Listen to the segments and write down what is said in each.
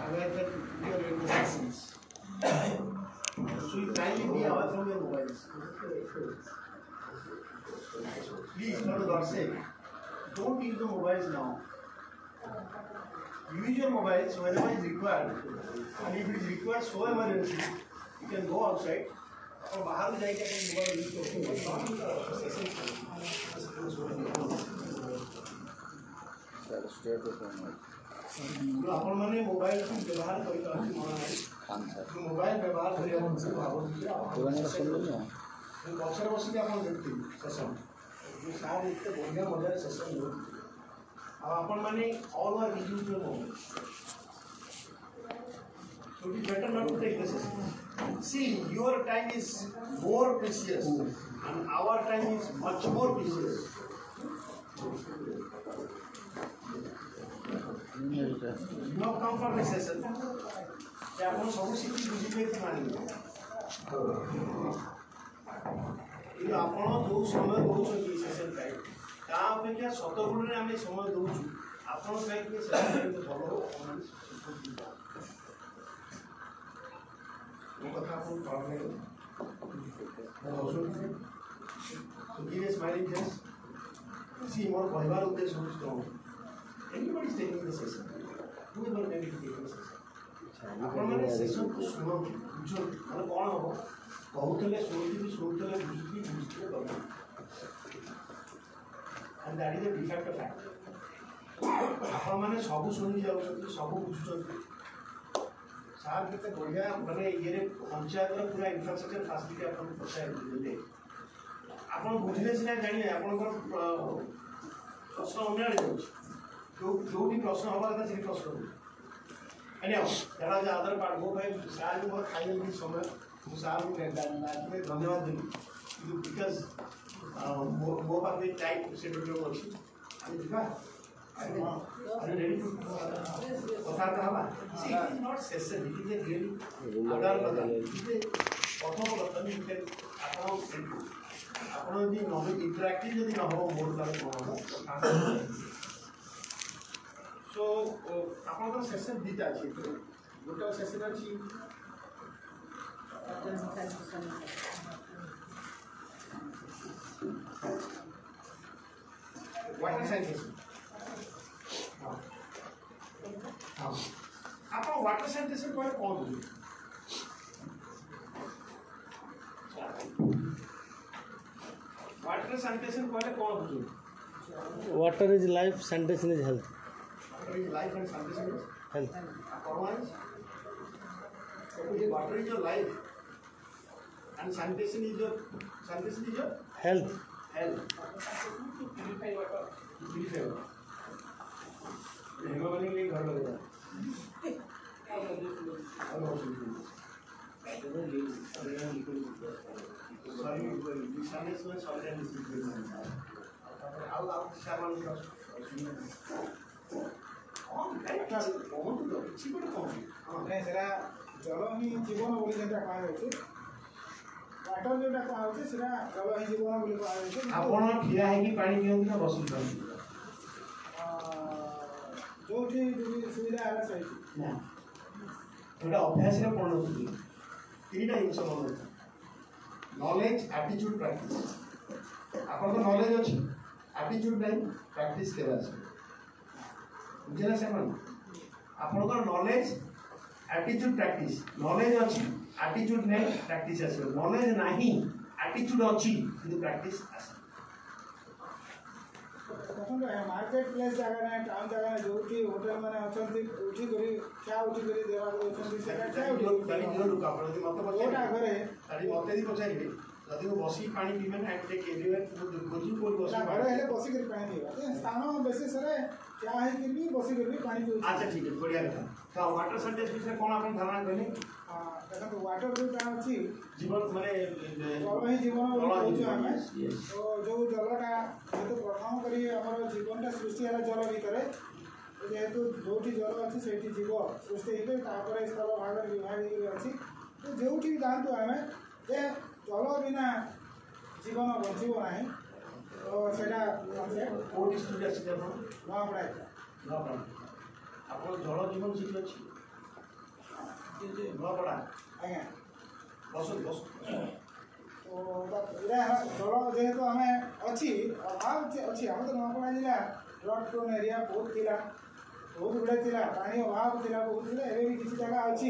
aware that we are in the lessons. So you kindly be away from your mobiles. Please, for the God's sake, don't use the mobiles now. Use your mobiles whenever it is required. And if it is required so emergency, you can go outside. और बाहर जाके अपन mobile use करते आपण माने mobile को व्यवहार करते mobile व्यवहार बक्सर बस के आपण देखते सेशन जो सार इतने बढ़िया मजा सेशन हो आपण माने all are use your mobile so it is better not to take the session. See, your time is more precious and our time is much more precious. You have come for the session. आपण सब सीखी बुझी पे मानी ये आपण जो समय दोछ सेशन टाइम ता अपेक्षा 7 गुण रे हम समय दोछ आपण टाइम के सेशन तो भलो कथा को पढ़ने so give a smiling face. See, more परिवार उद्देश्य हो तो anybody is taking the session. Whoever may be taking the session. आपण माने सेशन को सुनो बुझो माने कोन हो बहुतले सुनतले बुझते करना. And that is a de facto fact. आपण माने सब सुनि जाउ सब बुझुछथि सार केते बढ़िया माने ये पंचायत रो पूरा इंफ्रास्ट्रक्चर फैसिलिटी आपन पछाय देले आपन बुझले सिना जानिए आपन प्रश्न अन्याड़े जाउछ जो भी प्रश्न हवा था से प्रश्न एने जरा जे आधार कार्ड गो भाई सार को खाइए भी समय मु सार को धन्यवाद देली बिकॉज़ मो पाखे टाइम शेड्यूल अछि अनि दिखा are you ready to कथा कहबा see it is not session it is a really आधार प्रदान इसे कथोपकथन इसे आपण यदि नॉलेज इंटरैक्टिव यदि न हो मोड तार कोन सो आपण को सेशन दिता अछि गोटा सेशन अछि वाटर साइंस आप वाटर सैनिटेशन को कौन बुझे वाटर सैनिटेशन को कौन बुझे water is life, sanitation is health. Water is life and sanitation is Health. Water is your life and sanitation is your Health. Purify water. Haemoglobin के घर लगेगा सॉरी निशाने से सॉरी एंड लिक्विड आओ सामान का कौन कैरेक्टर कौन तो चिपड़ कौन नहीं सेरा जल ही जीवन बोली जेटा कहा होचे वाटर जेटा कहा होचे सेरा जल ही जीवन बोली कहा होचे आपण खिया है कि पानी पियंती ना बसुल जो सुविधा है सही ना थोड़ा अभ्यास रे पढ़ो तीनटा जिंस मन नॉलेज एप्टीट्यूड प्रैक्टिस आपन को नॉलेज अछि एप्टीट्यूड नहीं प्रैक्टिस केला छै बुझला से मन आपन को नॉलेज एप्टीट्यूड प्रैक्टिस नॉलेज अछि एप्टीट्यूड नहीं प्रैक्टिस आसे नॉलेज नहीं एप्टीट्यूड अछि किंतु प्रैक्टिस आसे मार्केट प्लेस जगह ना टाउन जगह ना जो कि होटल माने अछंती उठी करी क्या उठी करी देवा को अछंती सेटा क्या उठी गाड़ी जो रुका पर मत ओटा घरे गाड़ी मते दी पचारिबे जदि वो बसी पानी पीबे ना एक एवरीवेयर खोजी कोई बसी घरे हेले बसी करी पानी पीबा स्थान बेसिस रे क्या है कि भी बसी करी पानी पीबा अच्छा ठीक है बढ़िया कथा तो वाटर सैनिटेशन विषय कोन आपन धारणा करले देखो तो वाटर जो अछि जीवन माने जल ही जीवन बोलछु हमें तो जो जलटा जेतु प्रथम करी हमर जीवनटा सृष्टि हला जल भीतर जेतु जोठी जल अछि सेठी जीव सृष्टि हेते तापर स्थल भाग विभाग अछि तो जोठी जानतो हमें जे जल बिना जीवन बचिबो नाही तो सेटा कोड स्टूडेंट अछि अपन ना पड़ाय ना पड़ाय आपन जल जीवन सिख अछि ନୂଆପଡ଼ା ଆଜ୍ଞା ବସନ୍ତୁ ତ ଏଇଟା ଜଳ ଯେହେତୁ ଆମେ ଅଛି ଅଭାବ ଅଛି ଆମର ତ ନୂଆପଡ଼ା ଜିଲ୍ଲା ଫ୍ଲଡ୍ ପ୍ରୋନ୍ ଏରିଆ ବହୁତ ଥିଲା ବହୁତ ଗୁଡ଼େ ଥିଲା ପାଣି ଅଭାବ ଥିଲା ବହୁତ ଥିଲା ଏବେ ବି କିଛି ଜାଗା ଅଛି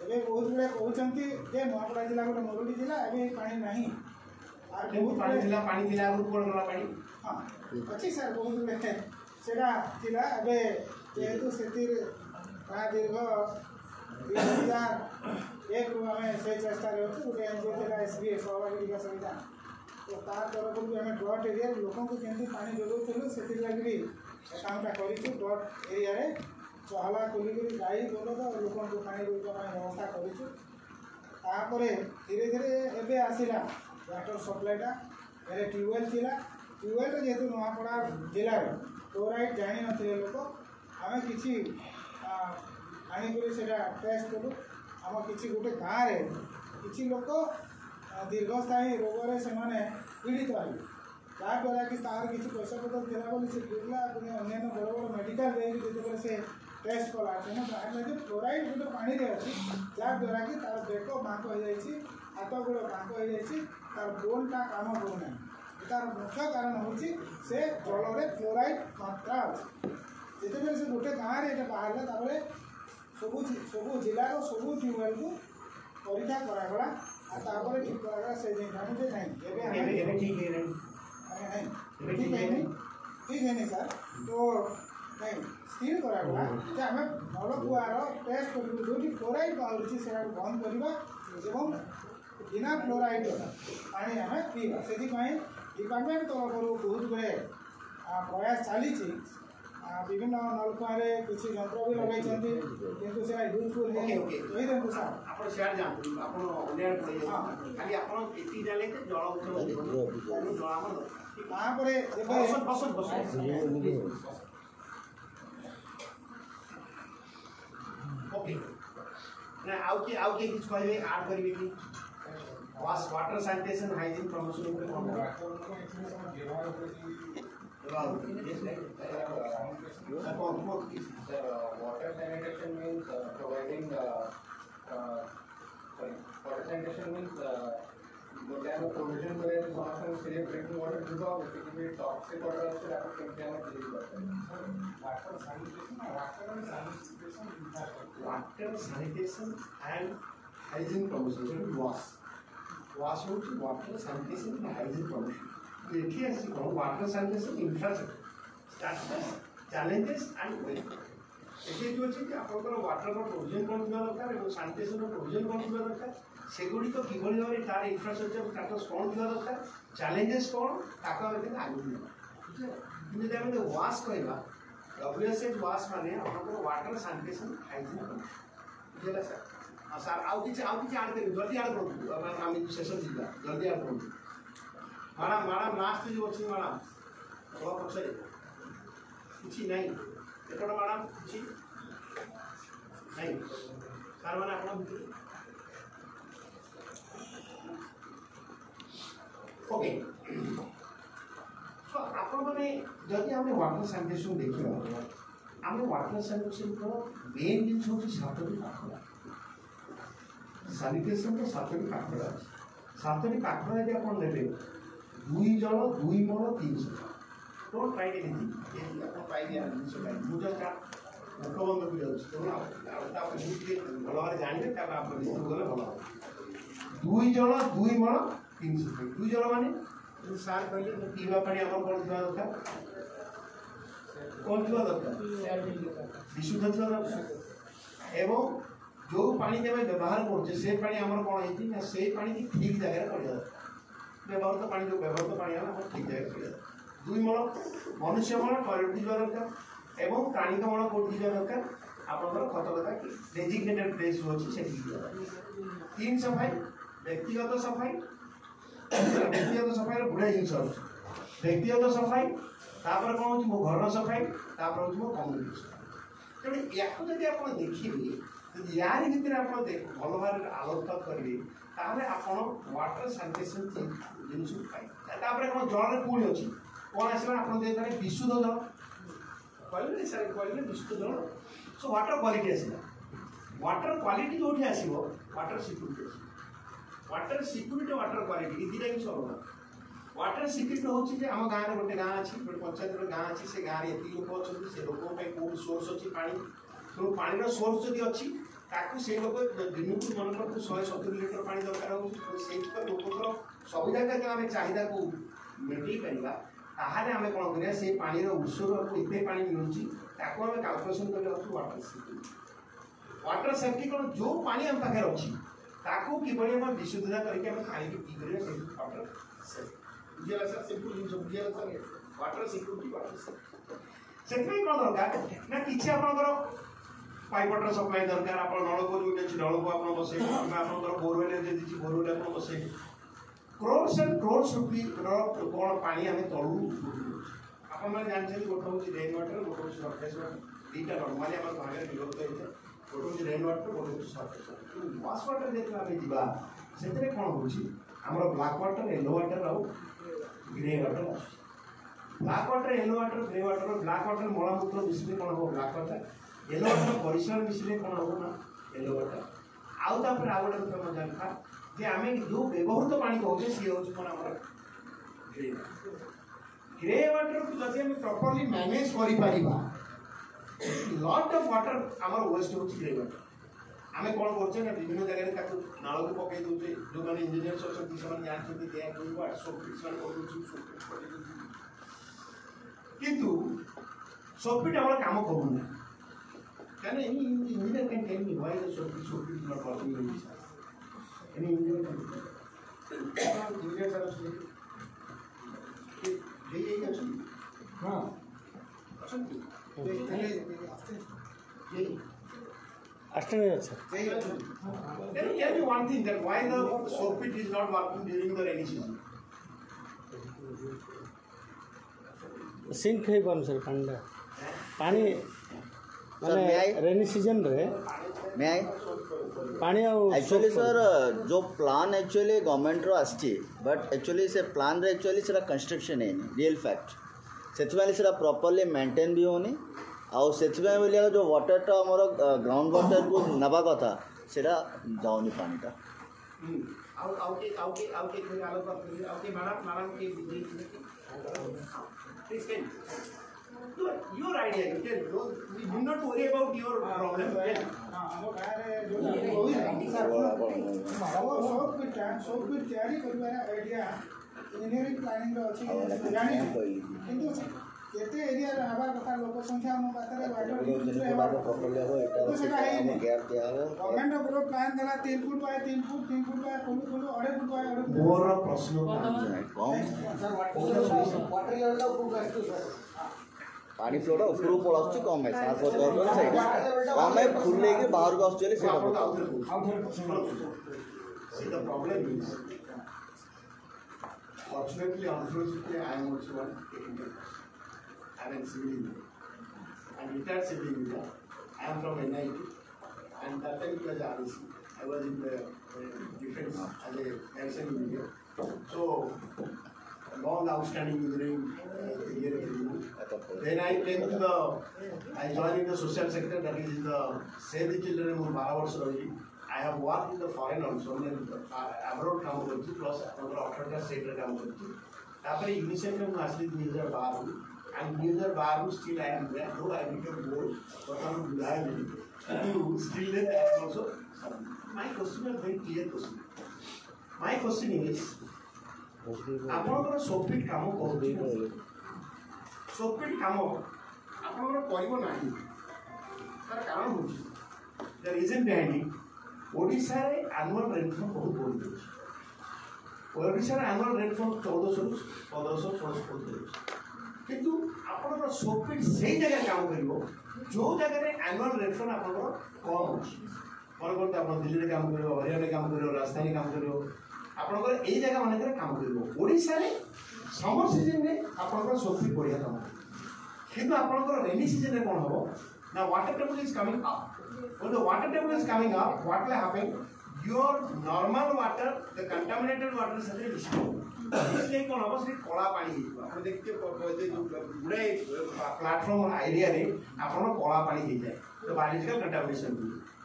ଏବେ ବହୁତ ଗୁଡ଼େ କହୁଛନ୍ତି ଯେ ନୂଆପଡ଼ା ଜିଲ୍ଲା ଗୋଟେ ମରୁଡ଼ି ଜିଲ୍ଲା ଏବେ ପାଣି ନାହିଁ আর କେମିତି ପାଣି ଥିଲା ଆଗରୁ କୁଆଡ଼େ ଗଲା ପାଣି? ହଁ ଅଛି ସାର୍ ବହୁତ ଗୁଡ଼େ ସେଇଟା ଥିଲା ଏବେ ଯେହେତୁ ସେଥିରେ ପ୍ରାୟ ଦୀର୍ଘ 2001ରୁ ଆମେ ସେଇ ଚେଷ୍ଟାରେ ଅଛୁ ଗୋଟେ ଏନ୍ଜିଓ ଥିଲା SBA ସହଭାଗୀ ବିକାଶ ଅଭିଯାନ ତ ତା ତରଫରୁ ବି ଆମେ ଡଟ୍ ଏରିଆରେ ଲୋକଙ୍କୁ କେମିତି ପାଣି ଯୋଗାଉଥିଲୁ ସେଥିଲାଗି ବି କାମଟା କରିଛୁ ଡଟ୍ ଏରିଆରେ ଚହଲା ଖୋଲିକରି ଗାଈ ବଳଦ ଲୋକଙ୍କୁ ପାଣି ଯୋଗାଇବା ପାଇଁ ବ୍ୟବସ୍ଥା କରିଛୁ ତାପରେ ଧୀରେ ଧୀରେ ଏବେ ଆସିଲା ୱାଟର ସପ୍ଲାଇଟା ଏବେ ଟ୍ୟୁବୱେଲ୍ ଥିଲା ଟ୍ୟୁବୱେଲ୍ରେ ଯେହେତୁ ନୂଆପଡ଼ା ଜିଲ୍ଲାରେ କ୍ଲୋରାଇଡ୍ ଜାଣିନଥିଲେ ଲୋକ ଆମେ କିଛି ଆଣିକରି ସେଇଟା ଟେଷ୍ଟ କଲୁ ଆମ କିଛି ଗୋଟେ ଗାଁରେ କିଛି ଲୋକ ଦୀର୍ଘସ୍ଥାୟୀ ରୋଗରେ ସେମାନେ ପୀଡ଼ିତ ହେଲେ ଯାହାଦ୍ୱାରା କି ତାର କିଛି ପଇସା ପତ୍ର ଥିଲା ବୋଲି ସେ ପିଲା ପୁଣି ଅନ୍ୟାନ୍ୟ ବଡ଼ ବଡ଼ ମେଡ଼ିକାଲ ଯାଇକି ଯେତେବେଳେ ସେ ଟେଷ୍ଟ କଲା ତେଣୁ ବାହାରିଲା ଯେ କ୍ଲୋରାଇଡ୍ ଗୋଟେ ପାଣିରେ ଅଛି ଯାହାଦ୍ୱାରା କି ତାର ବେକ ବାଙ୍କ ହୋଇଯାଇଛି ହାତ ଗୋଡ଼ ବାଙ୍କ ହୋଇଯାଇଛି ତାର ବୋନ୍ଟା କାମ କରୁନାହିଁ ତାର ମୁଖ୍ୟ କାରଣ ହେଉଛି ସେ ଜଳରେ କ୍ଲୋରାଇଡ୍ ମାତ୍ରା ଅଛି ଯେତେବେଳେ ସେ ଗୋଟେ ଗାଁରେ ଏଇଟା ବାହାରିଲା ତାପରେ ସବୁ ଜିଲ୍ଲାର ସବୁ ଟ୍ୟୁବୱେଲ୍କୁ ପରୀକ୍ଷା କରାଗଲା ଆଉ ତାପରେ ଠିକ୍ କରାଗଲା ସେ ଜିନିଷକୁ ଯେ ନାହିଁ ଏବେ ଠିକ୍ ହେଇନି ଠିକ୍ ହେଇନି ସାର୍ ତ ନାଇଁ ସ୍ଥିର କରାଗଲା ଯେ ଆମେ ନଳକୂଆର ଟେଷ୍ଟ କରିବୁ ଯେଉଁଠି କ୍ଲୋରାଇଡ୍ ବାହାରୁଛି ସେଟାକୁ ବନ୍ଦ କରିବା ଏବଂ ବିନା କ୍ଲୋରାଇଡ୍ ପାଣି ଆମେ ପିଇବା ସେଥିପାଇଁ ଡିପାର୍ଟମେଣ୍ଟ ତରଫରୁ ବହୁତ ଗୁଡ଼େ ପ୍ରୟାସ ଚାଲିଛି ବିଭିନ୍ନ ନଳକୂଆରେ କିଛି ଯନ୍ତ୍ର ବି ଲଗାଇଛନ୍ତି କିନ୍ତୁ ସେଟା ୟୁଜଫୁଲ୍ ହେଇନି କହିଦିଅନ୍ତୁ ସାର୍ ଆପଣ ସିଆଡ଼େ ଯାଆନ୍ତୁ ଆପଣ ଅନ୍ୟଆଡ଼େ ପଳେଇ ଖାଲି ଆପଣ ଏତିକି ଜାଣିଲେ ଯେ ଜଳ ଜଳ ଆମର ତାପରେ ଏବେ ଓକେ ନା ଆଉ କିଏ କିଛି କହିବେ ଆଡ୍ କରିବେ କି वाटर सैनिटेशन हाइजीन प्रमोशन ଉପରେ କ'ଣ water sanitation means providing water sanitation means ଗୋଟେ ଆମେ ପ୍ରୋଭିଜନ୍ କରିବା ସମସ୍ତଙ୍କୁ ସେଇ ଡ୍ରିଙ୍କିଂ ୱାଟର ଯିବ ବେସିକାଲି ଟକ୍ସିକ୍ ୱାଟର ଅଛି ତାକୁ କେମିତି ଆମେ ଡିଲ୍ କରିପାରିବା water sanitation and hygiene promotion वाश होची water sanitation and hygiene promotion देखिए ऐसी कौन water sanitation infrastructure challenges and वे देखिए जो अच्छी कि आपंकर वाटर प्रोविजन कौन दिया दरकार और सैनिटेशन प्रोविजन कौन दिया दरकार सेगुड़ी तो किभली भाव तार इंफ्रास्ट्रक्चर स्टाटस कौन दिया दरकार चैलेंजेस कौन ताको आगे आगु कि आम वाश कहवा WSH वाश माने आपंकर वाटर सैनिटेशन हाइजीन बुझेगा सर हाँ सर आउ किसी आड करें जल्दी आड करूँ आम सेसन जीवा जल्दी आड करूँ मैडम लास्ट जो अच्छी मैडम थोड़ा पचारे किसी नहीं एपट मैडम किसी नहीं सार मैंने आप ओके तो आपने जदि आम वाटर सैनिटेशन देखा आम वाटर सैनिटेशन मेन जिन हूँ सातटी पाखड़ा सैनिटेशन तो सातटी पाखड़ा अच्छे सातटी पाखड़ा यदि आप ने 2 जल 2 मल 300 डोंट ट्राई एनीथिंग आप पाई दिया जिन मुझे मुखबंध को जाऊँ भल भाव जानते आप गले भल 2 जल 2 मल 300 2 जल माने सार कहले पीवा पानी आम कौन थी दरकार कौन थी दरकार विशुद्ध थी दरकार एवं जो पानी जब व्यवहार करछे से पानी आमर कौन है ना से पानी की ठीक जगह पड़ा व्यवहार तो पानी जो व्यवहार तो पानी है ठीक जगह पड़ा 2 मल मनुष्य मल टॉयलेट जीवा दरकार एवं प्राणी मल कोट जीवा दरकार आपनकर खत कथा डेजिग्नेटेड प्लेस होछि से 3 सफाई व्यक्तिगत सफाई गुड़ा जिन व्यक्तिगत सफाई तापर कौन हो मो घर सफाई तापर हो मो कम्युनिटी तेणु या जब आप देखिए यार भितर आप भल भाव आलोकपात करेंगे आप वाटर सैनिटेशन जिन पाए कौन जल पुणी अच्छी कौन आसला आप विशुद्ध जल कहले सर कहले विशुद्ध जल सो वाटर क्वालिटी आसला वाटर क्वालिटी जो आसो water security water security water quality दुटा जिन अलग वाटर सिक्यूरीटी हूँ आम गाँव में गोटे गाँ अच्छी गोटे पंचायत गाँ अच्छी से गाँव में ये लोक अच्छा से लोक कौन सोर्स अच्छी पा तो पानी सोर्स जब अच्छी ताकू से लोक दिन को मन को 170 लिटर पानी दरकार हो लोकर सब जगह जो आम चाहिदा को मेटे पारा ताहले आम कौन करा से पानी उत्स एत पा मिलूँ ताकू आम कैलकुलेसन कर वाटर सेफ्टी वाटर सेफ्टी कौन जो पानी आम पाखे अच्छी ताकू किभली आम विशुद्धता करके आम पानी की पी करें वाटर सेफ्टी बुझेगा सर सिंपल जिन बुझेगा sir water security water safety से कौन दरकार ना किसी आप पाइप वाटर सप्लाई दरकार आप नलकूप जो अच्छी नलकूप आप बसे आप बोरवेल बोरवेल आप बसे क्रोर्स एंड क्रोर्स रुपी कौन पानी आम तलू आपने जानते गोटे हूँ रेन वाटर गोटे हूँ सरफेस वाटर दुटा नर्माली आम भागे विभक्त होता है गोटे हूँ रेन वाटर गोटे हूँ सरफेस वाटर वाश वाटर जो आम जा से कौन हो ब्लैक वाटर येलो वाटर आउ grey water black water yellow water grey water black water मलमूत्र मिश्रे कौन हम ब्लैक वाटर येलो वाटर परिश्रम मिश्रे कौन हम ना येलो वाटर आउ तापर आउ गोटे कथा मन जानता जे आम जो व्यवहृत पानी कहते सी हूँ कौन आम ग्रे ग्रे वाटर को जब आम प्रॉपर्ली मैनेज कर लॉट ऑफ वाटर आम वेस्ट हो ग्रे वाटर आम कौन करते ना विभिन्न जगह नाल को पकई दे जो मैंने इंजीनियर्स अच्छे से जानते किंतु सोफिट आम कम करूना can any engineer can tell me why the soapit is not working in this house? Any engineer can tell me? Engineers are actually they actually हाँ Ashton is sir. Can you tell me one thing that why the soapit is not working during the rainy season? सिंक है पान sir पांडा पानी माने rainy season रे मैं पानी actually sir जो प्लान एक्चुअली गवर्नमेंट रो आछि बट एक्चुअली से प्लान रे एक्चुअली सेरा कंस्ट्रक्शन है रियल फैक्ट सेथि सेरा प्रॉपर्ली मेंटेन भी होनी आउ सेथि बोलिया जो वाटर टा हमर ग्राउंड वाटर को नबा कथा सेरा जाउनी पानीटा आउके कोई आलोक कर आउके मैडम के please can your idea you tell you do not worry about your problem हम गारे जो सब कुछ तैयारी करबार आइडिया इंजीनियरिंग प्लानिंग रो अछि जानि किंतु केते एरिया रे हवा कथा लोक संख्या हम बातरे वाटर यूज हेबा प्रॉपर्ली हो एटा तो सेटा है गैप दिया हो गवर्नमेंट ऑफ प्लान देला 3 foot by 3 foot 3 foot by 2 foot 2.5 foot by 2.5 foot मोर प्रश्न सर वाटर लेवल दा ऊपर आस्तु सर पानी फ्लोटा ऊपर पळाछ कम है 7 साइड कम है फुल लेके बाहर को आछले सेटा see the problem is fortunately unfortunately I am also one I am in civil engineer and retired civil engineer I am from NIT and that time it was REC I was in the defense as a garrison engineer so long outstanding engineering year then I came to the I joined in the social sector that is in the Save the Children in 12 years already I have worked in the foreign also abroad काम करती plus अंदर 18 state रे काम करती तापर UNICEF में आसली 2012 and 2012 still I am there though I became bored but I am glad still there I am also my question is very clear question my question is आपनकर सोफिट काम करती सोफिट काम आपनकर करिवो नाही तार कारण होची the reason behind it Odisha रे एनुअल रेनफॉल बहुत बढ़ी जाଉଛି ओडिशा रे एनुअल रेनफॉल 1400 1500 1600 किंतु आपनकर सोफिट सेही जगह काम करिवो जो जगह रे एनुअल रेनफॉल आपनकर कम होची मन करते आप दिल्ली रे काम करिवो हरियाणा रे काम करिवो राजस्थान रे काम करिवो आपनकर एही जगह माने काम करिवो ओडिशा रे समर सीजन रे आपनकर सोफिट बढ़िया काम किंतु आपनकर रेनी सीजन रे कोन हो ना water table is coming up when the water table is coming up what will happen your normal water the contaminated water is destroyed इसलिए कौन हम सिर्फ कला पानी आप देखते कहते जो गुड़े प्लेटफॉर्म एरिया रे आपन कला पानी हो जाए तो बायोलॉजिकल कंटामिनेशन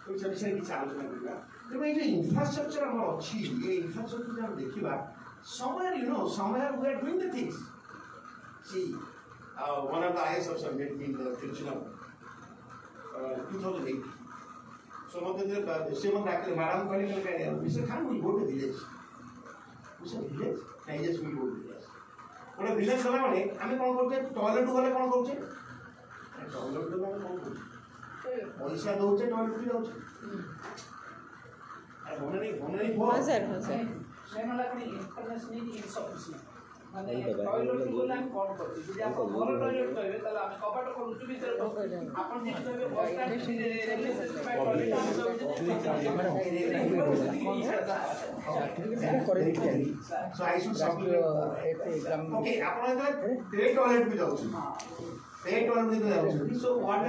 विषय किसी आलोचना करवा तेज ये इनफ्रास्ट्रक्चर आम अच्छी ये इनफ्रास्ट्रक्चर जो देखा somewhere somewhere we are doing the things. See, one of the IAS officers met me in the Tiruchinapur 2008. So madam Mr. Khan will go to village. We said village? Yes, we go to village. When village gala mane ame kon korche toilet gale kon korche toilet gale ame kon korche पैसा दौचे toilet भी जाउचे अरे होने नहीं हाँ sir मैं मला कोनी इन्फॉर्मेशन नहीं इनसफिशिएंट माने टॉयलेट बोला हम कौन करती যদি আপন বড় টয়লেট কইবে তাহলে আমি কপাট করুছি ভিতরে আপন দেখবে বস stand so I should supplement okay আপন তে टॉयलेट भी जाउचे पे टॉयलेट भी जाउचे so what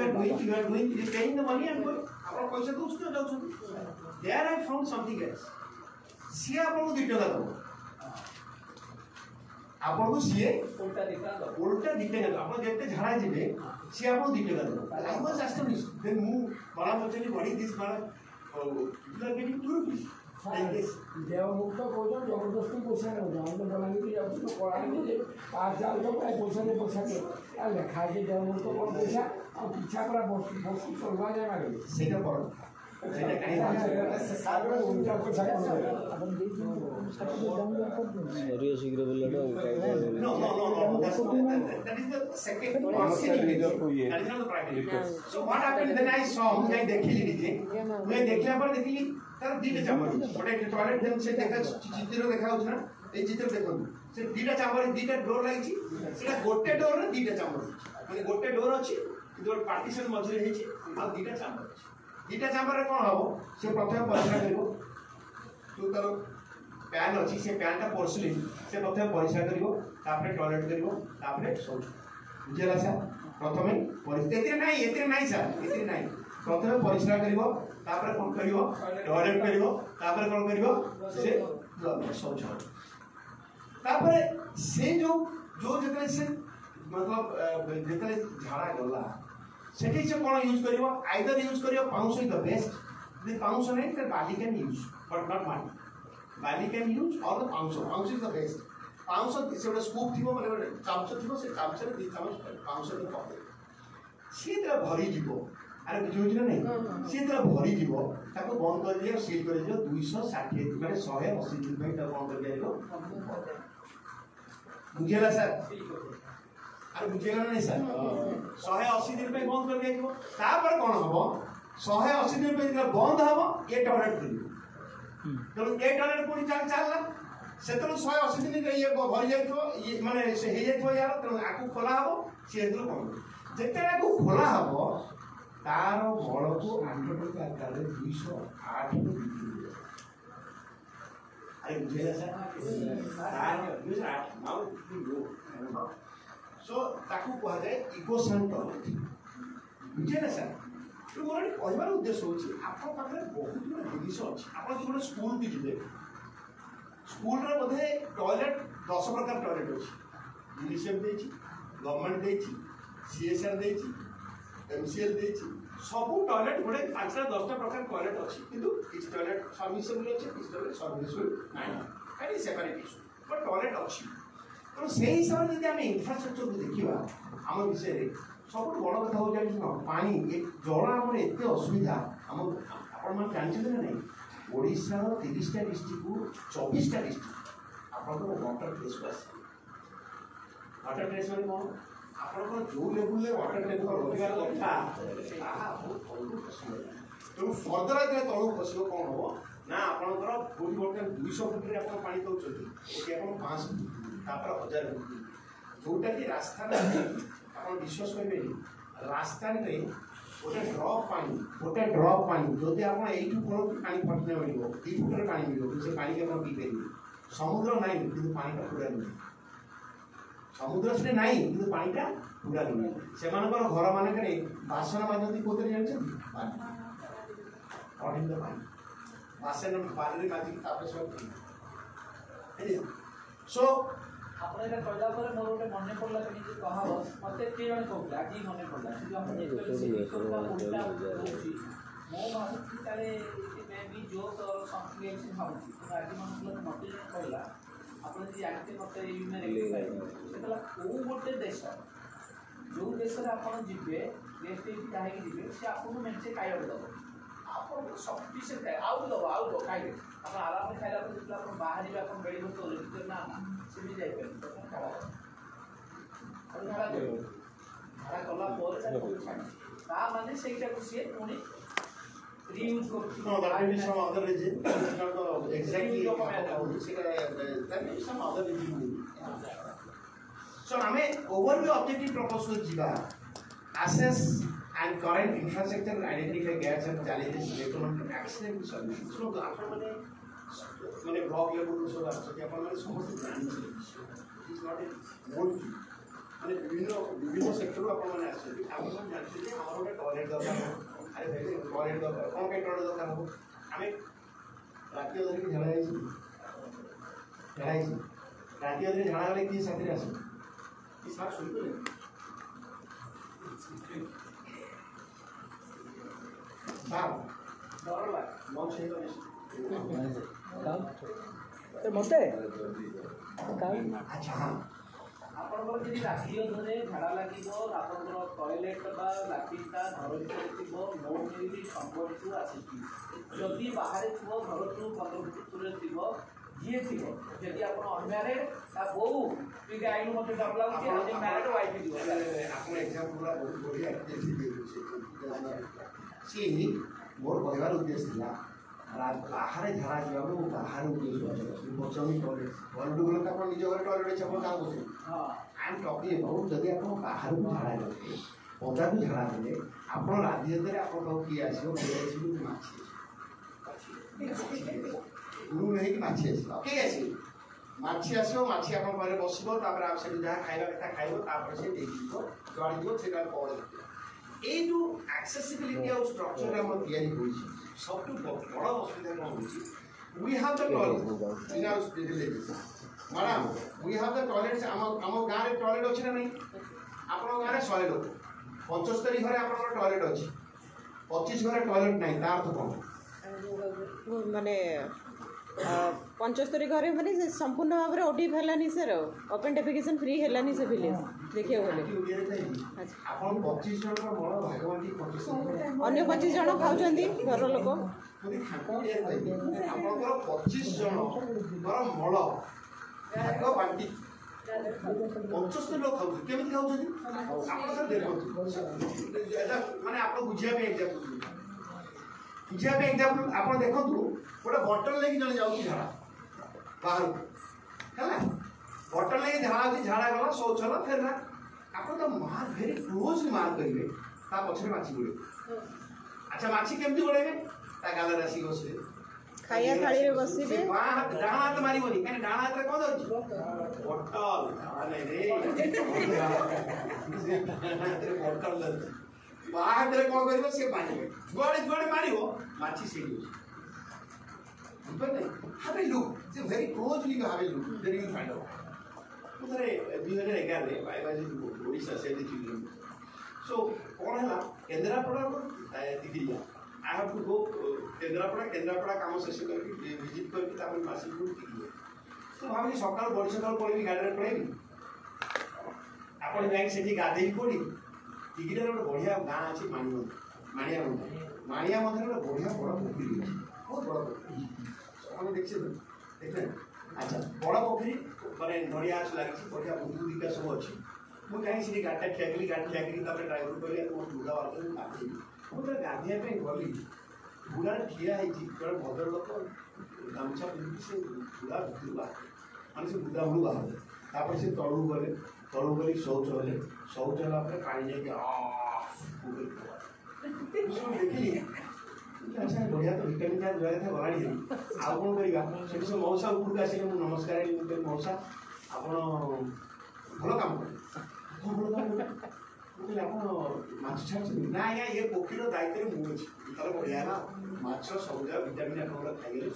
you are doing is paying the money and আপন पैसा दउछ ना जाउछ there I found something else सी आपन को 2 टका दो आपन को सी उल्टा दिखा आपन जेते झाड़ा जिबे सी आपन 2 टका दो I was astonished then मु बड़ा बच्चे बड़ी दिस बड़ा you are getting 2 rupees like this देवमुक्त भोजन जबरदस्ती पैसा नहीं होता हम तो बनाने की जाती तो पढ़ाई में 5,000 का पैसा नहीं पैसा के अरे खाए देवमुक्त को पैसा और पीछा पर बहुत चलवा जाएगा सेटा पर सेटा कहीं सागर उनका पैसा ରିଓ ଶୀଘ୍ର ବୋଲିଲା no that is the second policy that is not the primary so what happened then I saw मैं देखिली नीचे मैं देखला पर देखिली तार दीटा चामर गोटे टॉयलेट जेम से देखा चित्र देखा होछ ना ए चित्र देखो से दीटा चामर दीटा डोर लागिची सेटा गोटे डोर रे दीटा चामर माने गोटे डोर अछि जो पार्टीशन मझरे हेछि आ दीटा चामर दीटा चामर रे कोन हबो से प्रथम परिष्कार करिवो तो तार पैन अच्छी से पैन टा पोर्सिलिन से प्रथम परिष्कार करिवो तापरे टॉयलेट करिवो तापरे शौच बुझला सर प्रथमे परिस्थिति नहीं सर एते नहीं प्रथमे परिष्कार करिवो तापरे कोन करिवो टॉयलेट करिवो तापरे कोन करिवो से शौच तापरे से जो जतले से मतलब जतले झाड़ा गला सेठी से कोन यूज करिवो आइदर यूज करिवो pounce is the best the pounce नहीं तो बाली कैन यूज बट नॉट मानी बाली कैन यूज और the pounce is the best pounce से ଗୋଟେ स्कूप थिबो माने ଗୋଟେ चामच थिबो से चामच रे 2 चामच पाउंस रे पके सीधा भरी जीवो अरे बुझुछ ना नहीं सीधा भरी जीवो ताको बंद कर दियो सील कर दियो 260 माने 180 दिन में ताको बंद कर दियो बुझेला सर अरे बुझेला नहीं सर 180 दिन में बंद कर दियो तापर कोन हबो 180 दिन में बंद हबो ये टॉयलेट करियो तो ये टॉयलेट पूरी चलला से तो 180 दिन ये भरी जाइतो ये माने से हे जाइतो यार तो आकु खोला हबो से हेतु कोन जेते आकु खोला हबो तार बळ को 8 टका आकार 208 को बिक्री अरे बुझेला सर तार 208 नाउ लो सो ताकु कहा जाए इको सेंटर बुझेला सर तो मोर कहबार उद्देश्य होची आपन पाखरे बहुत बड़ जिनिस अछि आपन जो स्कूल भी जिबे स्कूल रे बोधे टॉयलेट 10 प्रकार टॉयलेट अछि यूनिसेफ देछि गवर्नमेंट देछि सीएसआर देछि एमसीएल देछि सब टॉयलेट गोटे 5 10 प्रकार टॉयलेट अछि किंतु किछ टॉयलेट सर्विसेबल अछि किछ टॉयलेट सर्विसेबल नाही काई सेपरेट इशू बट टॉयलेट अछि तो सेही हिसाब से हम इंफ्रास्ट्रक्चर को देखिबा हम विषय रे सब बड़ कथा हो जाय न पानी एक जल हमर एते असुविधा हम आपण मन जानछन ना नहीं ओडिशा रो 30 टा डिस्ट्रिक्ट को 24 टा डिस्ट्रिक्ट आपण को वाटर ट्रेस माने कोन आपण को जो लेवल ले वाटर ट्रेस रोजगार कथा तो फर्दर जे तळु खसियो कोन हो ना आपनकर फुट बोतल 200 फुट रे आपण पानी दउछथि कि आपण 500 तापर 1000 जोटा कि रास्ता में आपण विश्वास करबे रास्ता रे गोटे ड्रॉप पानी जदि आप यू कौन पानी फटने मिलो 2 फुट पानी मिलो से पानी के पी पारे समुद्र ना कि पानी का पूरा मिले समुद्र से ना कि पानी का पूरा मिले से घर मानक बासन माजती कौन जानते बासन बारे माजिक सब सो आपण एटा कहला पर मोर ओटे मने पड़ला कि जे कहावत मते के जण कहला आजी मने पड़ला कि हम ମୁଁ ଭାବୁଛି ତାହେଲେ ମେ ବି ଯେଉଁ ସଂସ୍କୃତି ଭାବୁଛି ଆଜି ମତେ ଜଣେ କହିଲା ଆପଣ ଯଦି ଜାଣିତେ ମୋତେ ସେତେବେଳେ କେଉଁ ଗୋଟେ ଦେଶ ଯେଉଁ ଦେଶରେ ଆପଣ ଯିବେ ଗେଷ୍ଟ ହେଇକି କାହିଁକି ଯିବେ ସେ ଆପଣଙ୍କୁ ମେଞ୍ଚେ ଖାଇବାକୁ ଦେବ ଆପଣଙ୍କୁ ସଫିସିଏଣ୍ଟ ଖାଇବା ଆଉ ଦେବ ଖାଇବେ ଆପଣ ଆରାମରେ ଖାଇଲା ପରେ ଯେତେବେଳେ ଆପଣ ବାହାରିବେ ଆପଣ ବେଡ଼ିବ ତ ନା ସେମିତି ଯାଇପାରିବେ ଝାଡ଼ା କରିବେ ଝାଡ଼ା କଲା ପରେ ତା ମାନେ ସେଇଟାକୁ ସିଏ ପୁଣି reuse କରୁଛି No, that may be some other region. It's not exactly that may be some other region. So, I mean, overview objective proposal jiba assess and current infrastructure identify gaps and challenges recommend actionable solutions. So, after mane block level so that अपन मने समस्त जानी is not a more মানে বিভিন্ন sector अपन मने आछे आपण जानते जे हमर गोटे टॉयलेट दरकार अरे भाई टॉयलेट दरकार कोन के टॉयलेट दरकार हो हमें राती धरि के झड़ा जाई राती धरि झड़ा गले की साथी आसे की साथ सुन तो बार डर लाग मन से तो मते अच्छा हां ଆପଣଙ୍କର ଯଦି ରାତି ଅଧରେ ଝାଡ଼ା ଲାଗିବ ଆପଣଙ୍କର ଟଏଲେଟ୍ ବା ଲାଟ୍ରିନ୍ଟା ଘର ଭିତରେ ଥିବ ମୋ ନେଇକି ସମ୍ବଲଠୁ ଆସିଛି ଯଦି ବାହାରେ ଥିବ ଘରଠୁ 15 ଫୁଟ ଦୂରରେ ଥିବ ଯିଏ ଥିବ ଯଦି ଆପଣ ଅନମ୍ୟାରେଡ୍ ତା ବୋଉ ଟିକେ ଆଇନୁ ମୋତେ ଡର ଲାଗୁଛି ଯଦି ମ୍ୟାରେଡ୍ ୱାଇଫ୍ ଥିବ ଆପଣ ଏକ୍ସାମ୍ପଲ୍ ବହୁତ ବଢ଼ିଆ ସିଏ ମୋର କହିବାର ଉଦ୍ଦେଶ୍ୟ ଥିଲା ବାହାରେ ଝାଡ଼ା ଯିବାକୁ ବାହାରେ ଉଦ୍ଦେଶ୍ୟ ବଚନି କଲେ ଘରଠୁ ଗଲେ ତ ଆପଣ ନିଜ ଘରେ ଟଏଲେଟ୍ ଅଛି ଆପଣ କାମ କରୁଛନ୍ତି ଆଇ ଏମ୍ ଟକିଂ ଏବାଉଟ୍ ଯଦି ଆପଣ ବାହାରକୁ ଝାଡ଼ା ଗଲେ ପଦାକୁ ଝାଡ଼ା ଗଲେ ଆପଣ ରାତି ଭିତରେ ଆପଣଙ୍କ କିଏ ଆସିବ ରୁମ୍ ହେଇକି ମାଛି ଆସିବ କିଏ ଆସିବ ମାଛି ଆସିବ ମାଛି ଆପଣଙ୍କ ଘରେ ବସିବ ତାପରେ ସେଠି ଯାହା ଖାଇବା କଥା ଖାଇବ ତାପରେ ସେ ଦେଇଯିବ ଜଳି ଯିବ ସେଇଟା ପରେ ଏଇ ଯେଉଁ ଆକ୍ସେସିବିଲିଟି ଆଉ ଷ୍ଟ୍ରକ୍ଚର ଆମର ତିଆରି ହୋଇଛି सबटू बड़ा असुविधा कौन होची we have the toilet in our villages madam we have the toilets हम गाँव रे टॉयलेट अछि ना नहीं आपन गाँव रे 100 लोक 75 घरे आपन टॉयलेट अछि 25 घरे टॉयलेट नहीं तार तो कौन माने 75 घरे माने संपूर्ण भाव रे ओडी भेलानी सर ओपन डेफिकेशन फ्री हेलानी से विलेज देखिए बोले आपन 25 जन का बड़ भागवती 25 अन्य 25 जन खाउचंदी घर लोक आपनकर 25 जन घर मल भाग बांटी 75 लोक खाउछ केमिति खाउछ आपन सर देखो माने आपन बुझिया पे एग्जांपल बुझिया पे एग्जांपल आपन देखंतु गोटे बॉटल लेके जने जाउची झाड़ा बाहर हैला बॉटल लेके झाड़ा गला शौच होला फिर ना आप तो मार भेरी क्लोजली मार करेंगे ता पछरे माछी गोड़े अच्छा माछी केमती गोड़ेबे ता गाला रासी बसले खाया थाली रे बसिबे डाना हाथ मारिबोनी काने डाना हाथ रे कोन दउची बॉटल डाले रे बॉटल ले बाहर रे कोन करबे से पानी गोड़े गोड़े मारिबो माछी सेडी but have a look it's very closely you have a look then you will find out उधर 2011 रे बायबाजी ओडिशा से देखियो सो कोन हला केंद्रापड़ा को दिगिया I have to go Kendrapara काम शेष करके विजिट करके तापर मासीपुर दिगिया तो भाबी सकाळ बडी सकाळ पळेबी गाडी रे पळेबी आपण जाई सेठी गाधेई पड़ी दिगिरा रे बढ़िया गां अछि मानिया मध्ये रे बढ़िया बड़ पोखरी अछि बहुत बड़ पोखरी हम देखिए अच्छा बड़ पोखरी माने नड़िया आछ लागी बढ़िया बुद्धू दिका सब अच्छी मुझे कहीं से गाड़ी ठेकली ड्राइवर कहली तुम लुगा बार गाधी मुझे गाधिया गली बुड़ा ठिया होती जड़े भद्र लोक गामछा पिंधि से बुड़ा भितर बाहर माने से बुदा बुड़ बाहर से तलू गले शौच हेले शौच है पानी देखिली अच्छा बढ़िया तो विटामिन क्या दुआ था गलाड़ी आउ कौन करवा से सब मौसा उपरक आसिले मु नमस्कार मौसा आपण भल काम कर माछ छाड़ ना आज्ञा ये पोखरीर दायित्व मुझे तार बढ़िया ना माछ सब जगह विटामिन आप खाइले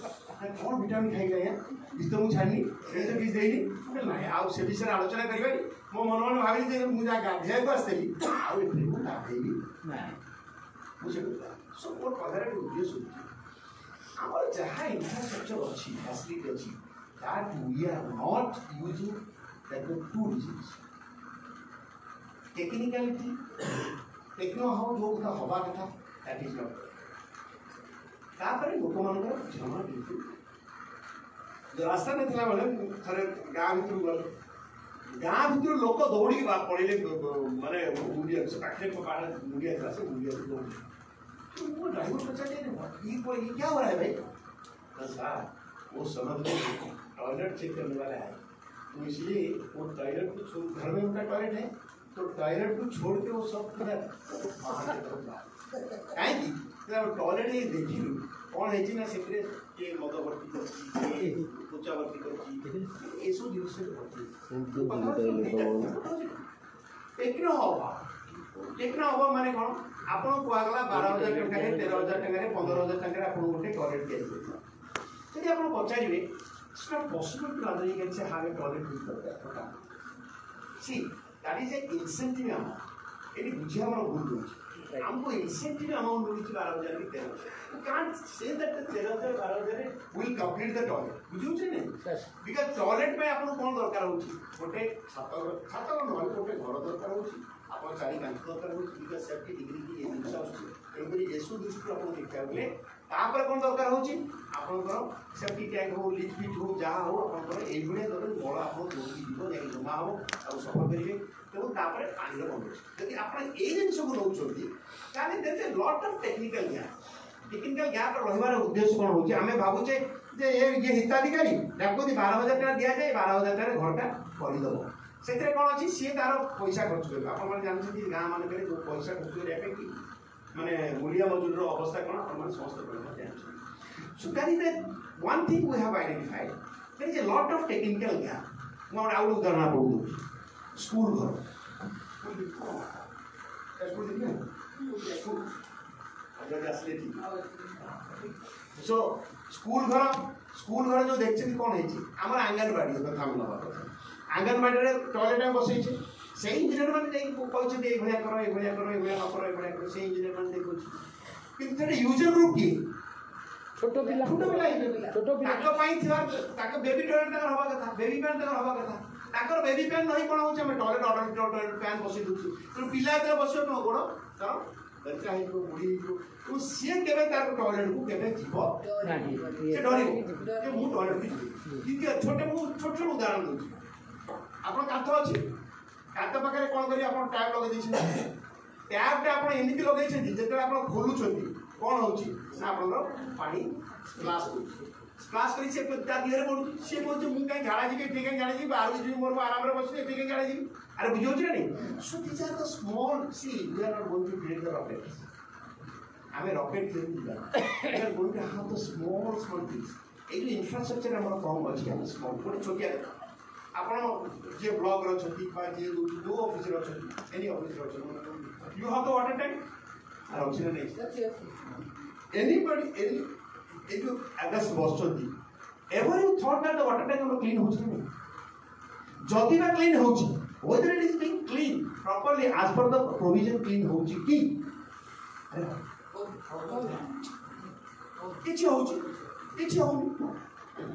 कौन विटामिन खाइले आज्ञा बीज तो मुझे छाड़ी से बीज देनी ना आउ से विषय आलोचना करें मो मन मन भाई मुझे गाधेक आसली आउ गाधेबी मुझे सो मोर कहर उद्देश्य आम जहाँ इनफ्रास्ट्रक्चर अच्छी फैसिलिटी अच्छी that we are not using that two reasons technicality techno how जो हवा कथा दैट इज नॉट तापर लोक मानकर जमा बिल्कुल रास्ता में थिला बेले थरे गाँ भितर गल गाँ भितर लोक दौड़ी पड़े माने मुड़िया से पाखे पहाड़ मुड़िया था से मुड़िया दौड़ी तो वो ड्राइवर पचाते ये क्या हो रहा है भाई तो सर वो समझ लो टॉयलेट चेक करने वाला है तो इसलिए वो टॉयलेट को छोड़ घर में उनका टॉयलेट है तो टॉयलेट को छोड़ के वो सब बाहर की तरफ कहीं टॉयलेट ये देखी कौन है ना से के मदवर्ती करची उच्चावर्ती करची एसो जिनिस टेक्नो हवा माने कौन आपन कुआगला 12,000 टका 13,000 टका 15,000 टका आपन गोटे टॉयलेट दिया यदि आपन पचारिबे it's not possible to run can से हैव ए टॉयलेट यूज करता है see that is a incentive amount एडी बुझे हमर भूल होची हमको इंसेंटिव अमाउंट मिलुची 12,000 की 13,000 you can't say that the 13,000 12,000 will complete the toilet बुझुची नहीं बिकॉज़ टॉयलेट में आपन कोन दरकार होची गोटे छात न गोटे घर दरकार होची आपन चारि कांच दरकार होची बिकॉज़ सेफ्टी डिग्री की ये जिनिस होची एबरी जेसु दृष्टि आपन देखा गले तापर कोन दरकार होची आपन को सेफ्टी टैंक हो लीच फिट हो जहाँ हो आपन को ए भले दरकार बड़ आपन जोगी जीव जाई जमा हो और सफा करिवे तो तापर पानी रो बंद यदि आपन ए जिनिस को नउछोती ताने देते लॉट ऑफ टेक्निकल गैप रहिबार उद्देश्य कौन होची आमे भाबुचे जे ये हिताधिकारी डाको 12,000 टका दिया जाए 12,000 टका घरटा करि दबो सेतरे कोन अछि से तारो पैसा खर्च करबो आपन माने जानछथि गां माने करे जो पैसा खर्च करे एपे कि माने मूल्य मजूर रो अवस्था कोन आपन माने समस्त प्रकार जानछथि so that is one thing we have identified there is a lot of technical gap मोर आउट उदाहरण पडू स्कूल घर स्कूल सो स्कूल घर जो देखते कौन है आम आंगनवाड़ी कथा आंगनवाड़ी टॉयलेट में बसई से इंजीनियर मैंने कहते ये भाया कर ये कर ये न कर से इंजीनियर मैंने देखते यूजर ग्रुप किए छोट पिला बेबी टॉयलेट हवा कथा बेबी पैन हवा कथा ताकर बेबी पैन नहीं कौन हो टॉयलेट ऑर्डर टॉयलेट पैन बसई दूसरी तो पिला जो बस गोड़ तार बच्चा है को बुढ़ी तो सी केवे तार टॉयलेट को केवे जीव से डरिबो जे मु टॉयलेट की छोटे मु छोट छोट उदाहरण दूची आपन काथ अछि काथ पाखरे कोन करी आपन टैप लगे दिछि टैप टे आपन एमिति लगे छै जेते आपन खोलु छथि कोन होछि ना आपन पानी स्प्लैश होछि स्प्लैश करी से तार लेर बोलु से बोलु मु काई झाड़ा जी के ठीक है झाड़ा जी बाहर जी मोर आराम रे बसि ठीक है झाड़ा जी अरे बुझियो छै नहीं so these are the small see we are not going to create the rocket हमें rocket create we are going to have the small things uh जो इंफ्रास्ट्रक्चर हमर कम अछि हम स्मॉल थोड़ी छोटिया आपण जे ब्लॉक रो छथि पा जे दो ऑफिस रो छथि एनी ऑफिस रो छथि you have the water tank or option नहीं एनीबॉडी एनी ए जो अगस्त बसछथि ever you thought that the water tank हमर क्लीन होछि नहीं जदी ना क्लीन होछि whether it is being clean properly as per the provision clean होछि की किछि होछि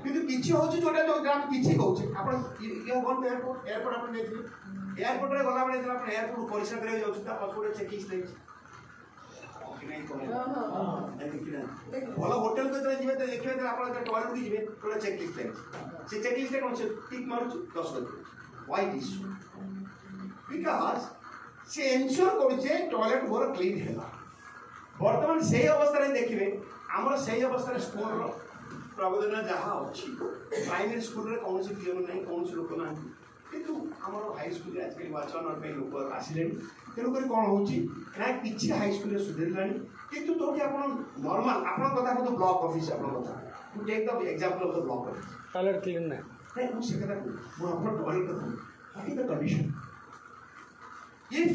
किंतु किछि होछि जोटा जो ग्राम किछि होछि आपण ये गन एयरपोर्ट आपण देखि एयरपोर्ट रे गला बळे आपण एयरपोर्ट परिसर करे जाउछि ता पासपोर्ट चेकिंग नै भल होटेल को जीवे तो देखिए आप टॉयलेट की जीवे थोड़ा चेकलिस्ट है से चेकलिस्ट कौन से टिक मारुछु 10 बजे व्हाई दिस बिकॉज से एंश्योर करूचे टॉयलेट मोर क्लीन है वर्तमान से अवस्था रे देखिबे हमर से अवस्था रे स्कूल रो प्रबोधन जहाँ अच्छी प्राइमरी स्कूल रे कौन से क्लियर नहीं कौन से लोक ना किंतु हमर हाई स्कूल रे आजकल वाचन और पे लोक आसिले तेणुक कौन होची ना किछि हाई स्कूल रे सुधरलानी किंतु तोटी आपण नॉर्मल आपण कथा को ब्लॉक ऑफिस आपण कथा to take the example of the block office toilet clean ना नहीं मु से कथा मु आपण टॉयलेट कथा what is the condition if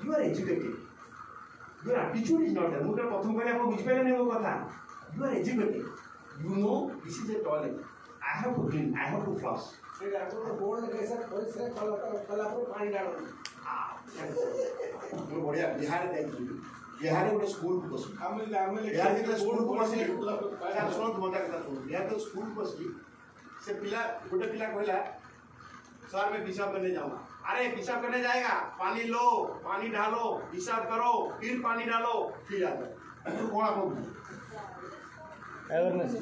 you are educated your attitude is not there. मुझे प्रथम करे आपको बुझ पाइले नहीं वो कथा. You are educated. You know this is a toilet. I have to clean. I have to flush. फिर आपको बोर्ड लगे सर कोई से कल पर पानी डालो. हाँ. वो बढ़िया बिहार देखिए. बिहार गोटे स्कूल को बस बिहार के स्कूल को बस शुणु मजा कथा शुणु बिहार तो स्कूल को बस से पिला गोटे पिला कहला सर मैं पेशाब करने जाऊंगा। अरे पेशाब करने जाएगा, पानी लो, पानी डालो, पेशाब करो, फिर पानी डालो, फिर आ जाओ। तो कौन आपको अवेयरनेस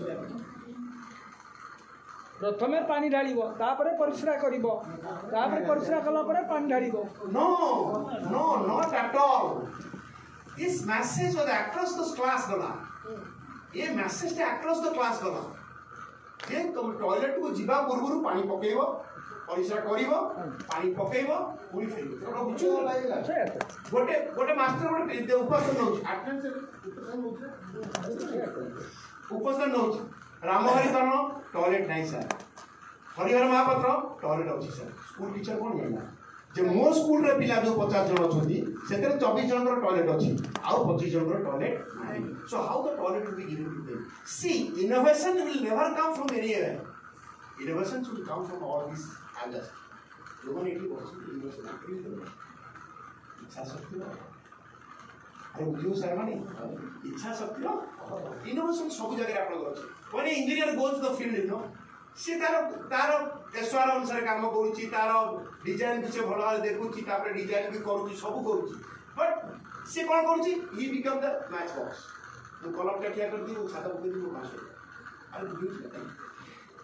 प्रथमे पानी ढालिबो तापरे परिश्रा करिबो तापरे परिश्रा कला परे पानी ढालिबो No, no, not at all. This message was across the class गला। ये message टे across the class गला। जे तुम टॉयलेट को जीवा पूर्व पानी पकेइबो, परिश्रा करिबो, पानी पकेइबो, पूरी फेरिबो। तो बुझु गोटे गोटे मास्टर गोटे उपस्थित नउछ अटेंडेंस उपस्थित नउछ रामहरि कर्ण टॉयलेट नहीं सर, हरिहर महापात्र टॉयलेट अच्छी सर। स्कूल टीचर कौन जाना जे मो स्कूल रे पिला जो 50 जन अछंती सेतरे 24 जन टॉयलेट अच्छी आउ 25 जन टॉयलेट नहीं। So how the toilet will be given to them? See innovation will never come from anywhere, innovation should come from all this angles. लोगन एटी बस इनोवेशन इच्छा शक्ति अरे बुझियो सर माने इच्छा शक्ति इनोवेशन सब जगह आपन अछि। when an engineer goes to the field you know से तार एसआर अनुसार काम करूची, तार डिजाइन किछ भल भाव देखुची, तापर डिजाइन भी करूची, सब करूची, बट से कोन करूची he become the match box. वो कलम काटिया कर दी, वो छाता पके दी, वो पास हो गया। अरे यूज करता है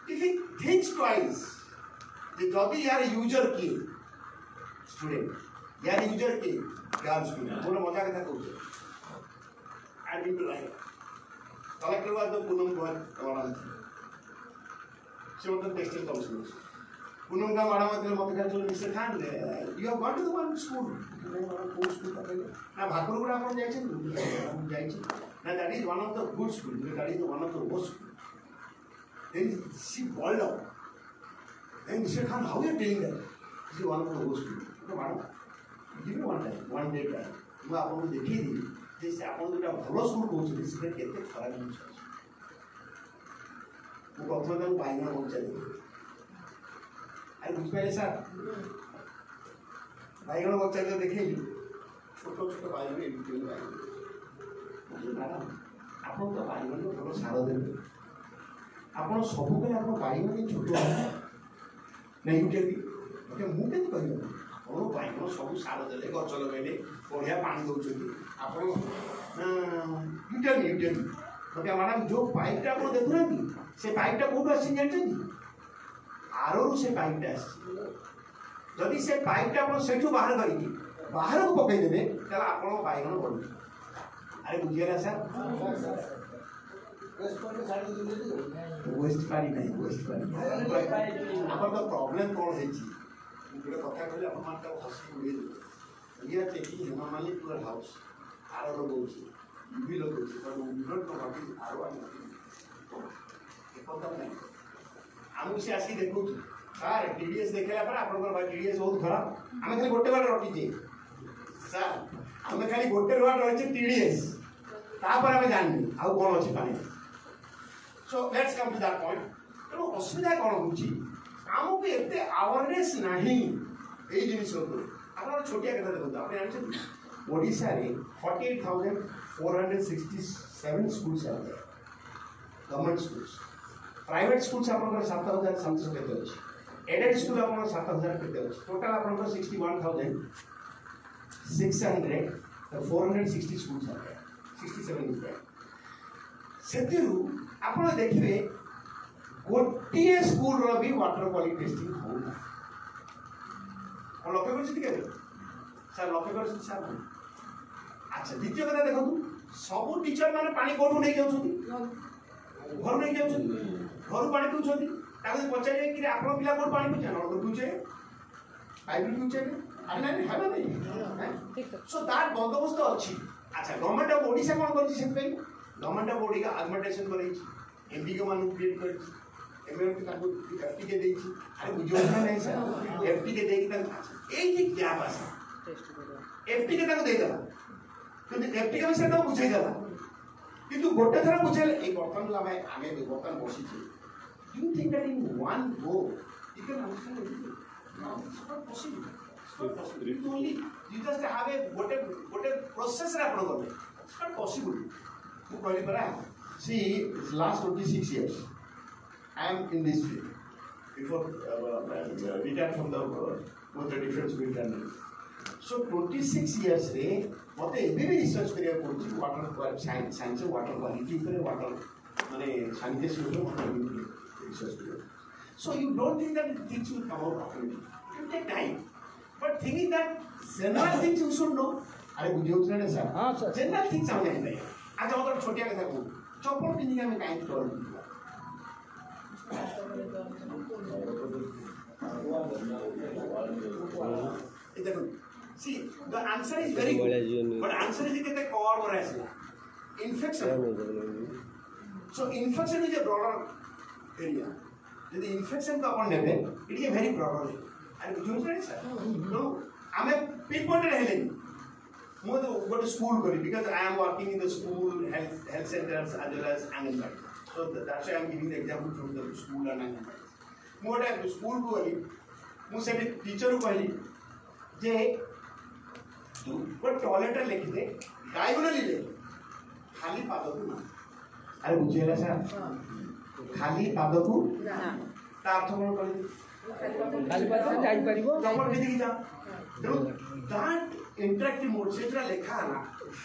if he thinks twice the जदी यार यूजर की स्टूडेंट यार यूजर की गार्ड स्टूडेंट बोलो मजा कथा कहू I did like collector was the Poonam Kumar से मतलब टेक्सटाइल काउंसिल पूनम का माडा मतलब मत कर चलो mister Khan you have got to the one school course school ना भाकुरगुड़ा आपण जाय छी ना that is one of the good school that is one of the worst school then she bold up then mister Khan how you telling that this is one of the worst school तो माडा give me one time one day time मैं आपको देखि दी जैसे आपण दुटा भलो school coach से केते खराब जिनिस वो प्रथम तक बाइगण बगीचा देखे अरे बुझिपारे सर बाइगण बगीचा जो देखे छोट छोट बाइगण एमती बाइगण मैडम आप बाइगण भल सार देते आप सब कले आप बाइगण छोट नहीं उठे मुझे कह आप बाइगण सब सार देते गच लगे बढ़िया पानी दौरान आप यूटेल मैडम जो पाइपटा आप देखुना से पाइपटा कौटू आसी जानते आरु से पाइपटा जदि से पाइपटा आप सेठू बाहर करके बाहर को पकईदेवे ताला आप बाइगण बढ़ अरे बुझीगला सर वेस्ट पानी नहीं वेस्ट पानी आप प्रॉब्लम कौन है गोटे कथा कहले आप हसी उड़े वी आर टेकिंग हेमा मालिक टू हाउस आर लगौछि भी लगौछि but we don't know what is or why आमको से आसी देखो सर टीडीएस देखला पर आपन भाई टीडीएस बहुत खराब आमे खाली गोटे बार रखी जे सर आमे खाली गोटे बार रखी टीडीएस तापर आमे जाननी आ कोन अछि पानी। So let's come to that point तो असुविधा कोन होछि आमको एते अवेयरनेस नाही ए जिनिस को आपन छोटिया कथा देखो आपने जानछन ओडिसा रे 48467 schools are there government schools private schools आपन 7700 केते अछि एडेड स्कूल आपन 7000 केते अछि टोटल आपन 61600 460 स्कूल्स आर 67 इज देयर सेतिरु आपन देखिबे गोटिए स्कूल रो भी वाटर क्वालिटी टेस्टिंग होना और लक्ष्य करछि के सर लक्ष्य करछि सर अच्छा द्वितीय कथा देखो सब टीचर माने पानी कोठू नै जाउछथि घर नहीं जाऊँ घर पानी पीछे पचारे कि आप पिला कोट पानी पीछे नलक पीछे पाइप पीछे नहीं है नहीं सो दैट बंदोबस्त अच्छी। अच्छा गवर्नमेंट ऑफ ओडिशा कौन कर गवर्नमेंट ऑफ ओडिशा एडमिटेशन कर एमडी के मान क्रिएट कर एफटी के दे अरे बुझे नहीं सर एफटी के देकी गैप आस एफटी के देदेला एफटी के विषय तो बुझेदेला किंतु गोटे थर बुझेले ए बर्तन आमे आमे बर्तन बसी you think that in one go you can understand it no it's not possible only you just have a what a process रे आपण करले it's not possible ମୁଁ କହିଲି ପରା see last 26 years I am in this field before retired from the with the difference between so 26 years रे मते एबे भी रिसर्च करिया पड़छि वाटर साइंस वाटर क्वालिटी ऊपर वाटर माने सैनिटेशन ऊपर मते research करिया so you don't think that things will come out automatically it will take time but thinking that general things you should know अरे बुझियो छ ना सर हां सर जनरल थिंग्स आउने नहीं आज हम तो छोटिया कथा को चप्पल पिन्दिगा में काई कर see the answer is very good but answer is kete cover kora asla infection so infection is a broader area the infection ka upon nebe it is a very broader area and you know sir no ame pinpointed hele mo to go to school kori because I am working in the school health centers as well as Anganwadi so that's why I am giving the example from the school and Anganwadi mo to school ko gali mo se teacher ko कहली जे तू वो toilet लेके दे diagonally ले खाली पाद को ना अरे बुझेला सर खाली पाद को ना ता अर्थ कोन कहली खाली पाद से जाई परिबो नंबर भी देखि जा दैट इंटरैक्टिव मोड सेटा लेखा ना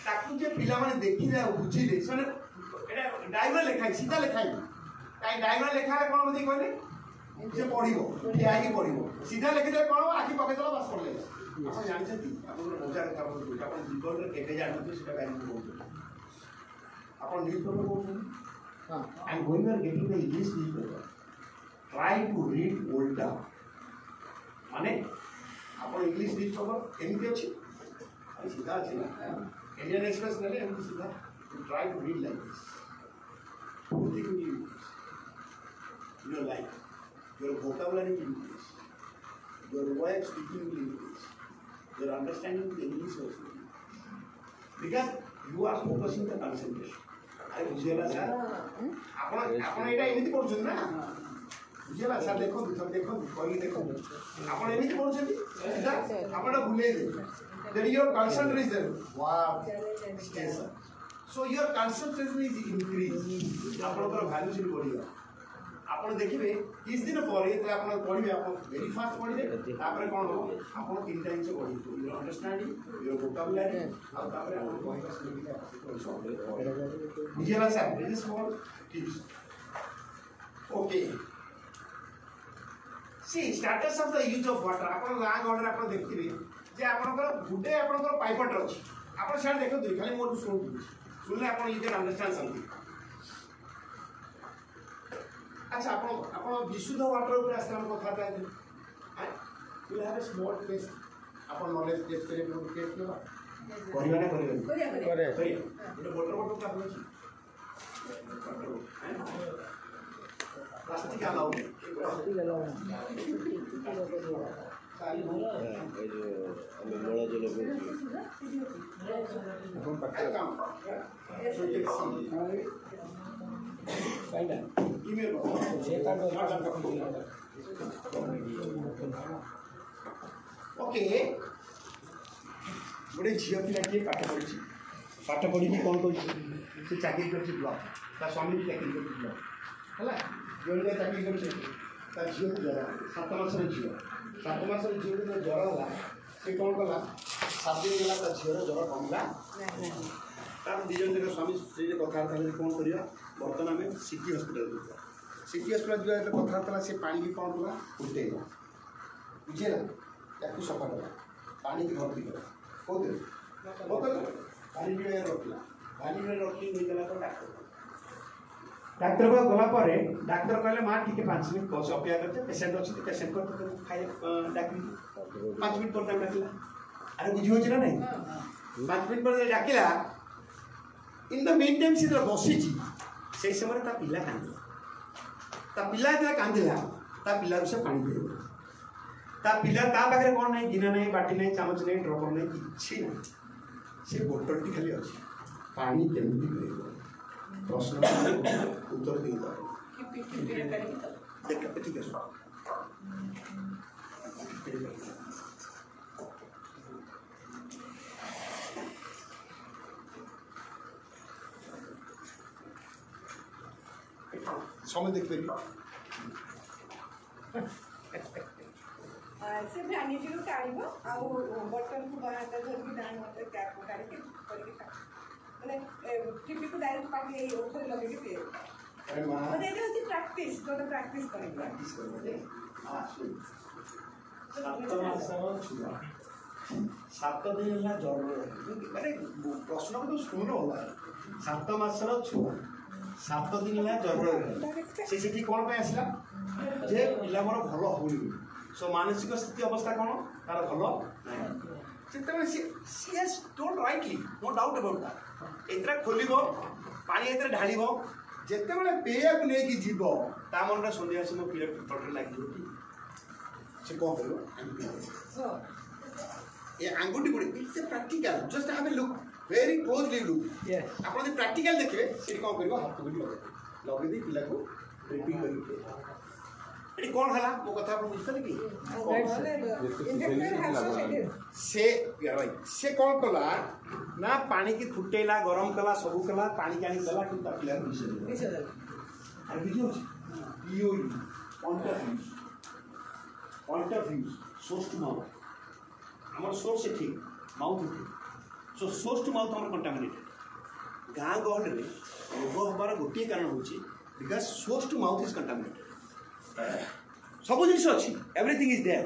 ताकू जे पिला माने देखि जा बुझिले सने एटा डायगोनल लेखा सीधा लेखा काई डायगोनल लेखा कोन बदी कहले से पढ़िबो ठिया ही पढ़िबो सीधा लिखि दे कोन आखि पके चला बस पढ़ले आपण जानछथि आपण मजा कथा बोलु आपण जीवन रे केते जानथि सेटा गाली बोलु आपण न्यूज़ पेपर बोलु हां I am going or getting the English news paper try to read ओल्डा माने आपण इंग्लिश न्यूज़ पेपर एमती अछि आई सीधा अछि ना इंडियन एक्सप्रेस नले एमती सीधा try to read like this everything you use in your life your vocabulary will increase, your way of speaking will increase, your understanding of English also will increase. Because you are focusing the concentration. अरे बुझेला sir आपण एटा एमिति पढुछन ना बुझेला sir देखो कहि देखो आपण एमिति पढुछन सीधा आपण भूले दे then your concentration is there wow yes so your concentration is increased आपनकर वैल्यू से बढ़िया आपण देखिबे किस दिन पर ये आपण पढिबे आपण वेरी फास्ट पढिबे तापर कोन हो आपण तीन टाइम से पढिबे यू अंडरस्टैंडिंग योर वोकैबुलरी और तापर आपण कहबा सुनिबे बुझिला sir this is small tips okay see status of the use of water आपण ला गडर आपण देखिबे जे आपनकर गुडे आपनकर पाइपट अछि आपण साइड देखो खाली मोर सुनले आपण यू कैन अंडरस्टैंड समथिंग अच्छा आपण विशुद्ध वाटर ऊपर आस्ते हम कथा था हैं you have a small test आपण नॉलेज टेस्ट करे टेस्ट लेबा करिया ना करे ये वाटर का बोल प्लास्टिक अलाउ सारी ए जो हमें बड़ा जो लोग अपन पक्का काम ओके गोटे झील पिलाटी पाठ पढ़ी कौन कर चाकरी कर ब्लॉक ता स्वामी भी चाकरी कर ब्लॉक है जो चाकरी कर झील को जरा 7 मासर झील 7 मासर झील जो ज्वर होला से कौन कला 7 दिन गला झील ज्वर कमला तार दिजन जगह स्वामी स्त्री कथबार्ता कौन करिया बर्तमान आम सिटी हस्पिटाल सिटी हस्पिटाल जो कथबार्ता से पानी भी कौन कला उल्टेगा बुझेगा या सफा कला पानी की भर्ती कला कौन बोतल पानी भी रखला पानी में रखी निकला तो डाक्टर को गला पर डाक्तर कहले मां ठीक है 5 मिनट बस अपेक्षा करते पेशेंट अच्छे पेशेंट को खाए डाकली 5 मिनट पर टाइम डाकला अरे बुझी हो ना नहीं 5 मिनट पर डाकला इन द मेन टाइम से बसी से समय ता पिला कांदिला ता पिला से पानी दे ता पिला ता पाखे कौन नहीं गिना नहीं बाटी नहीं चामच नहीं ड्रॉपर नहीं किसी नहीं से बोतल टी खाली अच्छी पानी केमती पिएगा प्रश्न उत्तर ठीक है समय देखिपारे से भ्यानिटी टाइम आउ बटन को बाहर धरिकी डाण मत टैप काढ़ी माने टीपी को डायरेक्ट पाके ओखरे लगे के पे अरे मां माने एटा होची प्रैक्टिस जो प्रैक्टिस करेंगे प्रैक्टिस करबे सात दिन है ज्वर अरे प्रश्न को तो सुन होला 7 मासर छुआ 7 दिन है ज्वर से सेठी कोन पे आसला जे पिला मोर भलो होई सो मानसिक स्थिति अवस्था कौन तार भल जिते she has told rightly no doubt about that एतरा खोलिब पानी एतरा ढालिब जेते बेले पेया को लेकी जीव ता मन रे सन्देह से मो पिला पटर लागि कि से को करबो ये आंगुठी गुडी it's a practical just have a look very closely look Yes. आपण प्रैक्टिकल देखबे से को करबो हाथ गुडी लगे दे पिला को रिपीट करिके एटी कोन हला मो कथा आपण बुझतले कि से राइट से कौन कला ना पानी की फुटेला गरम कला सब कला पानी के आनी दला कि पिला विषय और वीडियो पीओ point of view source to mouth हमर सोर्स से ठीक माउथ ठीक सो सोर्स टू माउथ हमर कंटामिनेटेड गां गहल रे रोग हबार गोटे कारण होची because source to mouth is contaminated सब जिन अच्छी एवरीथिंग इज देयर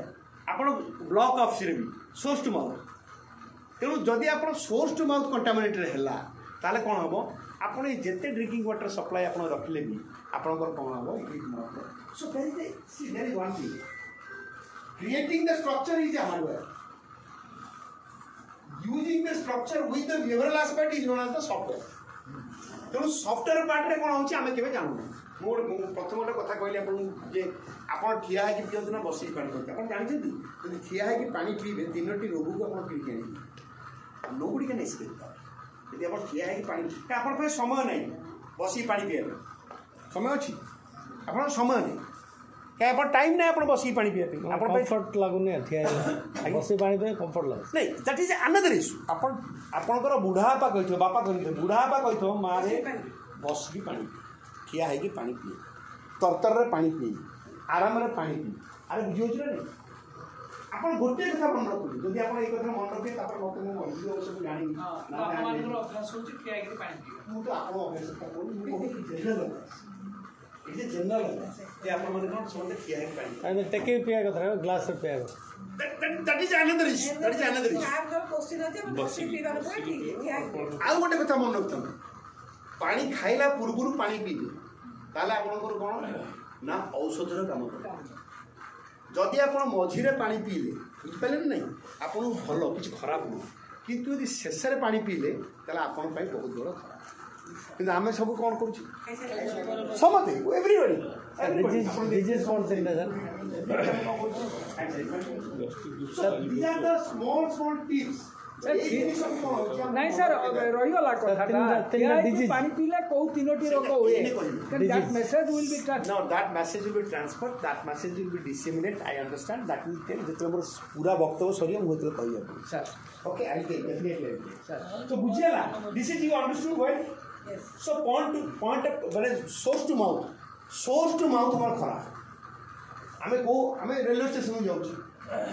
आप ब्लॉक ऑफ सिरेबी सोर्स टू माउथ तेणु जदि आप सोर्स टू माउथ कंटामिनेटेड है ताले कौन हम आप जिते ड्रिंकिंग वाटर सप्लाई आप रखिले भी आपंकर कौन हम so there is one thing creating the structure is a hardware using the structure with the behavioural aspect is known as the software तेणु सॉफ्टवेयर पार्ट रे कौन होची आमे केबे जानू मोर प्रथम गोटे कथा कहली आपन जे आपन ठिया है कि पियंतु ना बसी पानी करते आपन जानछथि यदि ठिया है कि पानी पीबे तीनोटी रोग को आपन पी के नोबडी कैन एस्केप यदि आपन ठिया है कि पानी आपन पे समय नहीं बसी पानी पिए समय अछि आपन समय नहीं क्या आपन टाइम नहीं आपन बसी पानी पिए आपन कंफर्ट लागुनी ठिया बसी पानी पे कंफर्ट लागु नहीं दैट इज अनदर इशू आपन आपनकर बुढ़ापा कहिथो बापा कहिथो बुढ़ापा कहिथो मारे बसी पानी ठिया है कि पानी पिए तरतर रे पानी पिए आराम रे पानी पिए अरे बुझियो छ नहीं आपण गोटे कथा मन रखु जदि आपण ए कथा मन रखे तापर मते मो बुझियो सब जानि ना आपन अभ्यास होची ठिया कि पानी पिए मु तो आपण अभ्यास का कोन मु बहुत जनरल इज जनरल जे आपण मन कोन समझे ठिया है कि पानी अरे टेके पिया कथा ग्लास से पिया that is another issue that is another issue आप जो क्वेश्चन আছে बसी पीवा को ठीक है आ गोटे कथा मन रखतन पानी खाइला पूर्व पानी पीबे ताले आपनकर कोन ना औषधर काम करे जदि आप मझीरे पानी पीले बुझिपारे ना आपन भल कि खराब नुह किंतु यदि शेष पानी पीले ताले आपन पाई बहुत बड़ खराब किंतु आमे सब कौन करूँ समझते एवरीबॉडी डिजीज कौन से sir these are the small tips नहीं सर रहीगला कथा पानी पीले कौ तीनोटी रोग हुए that message will be transfer now that message will be transferred that message will be disseminated I understand that will tell जेते मोर पूरा वक्तव्य सरिया मु हेतले कहि जाबो sir okay I will definitely sir so बुझियला this is you understood well yes so point माने source to mouth हमर खराब हमें को हमें रेलवे स्टेशन जाऊ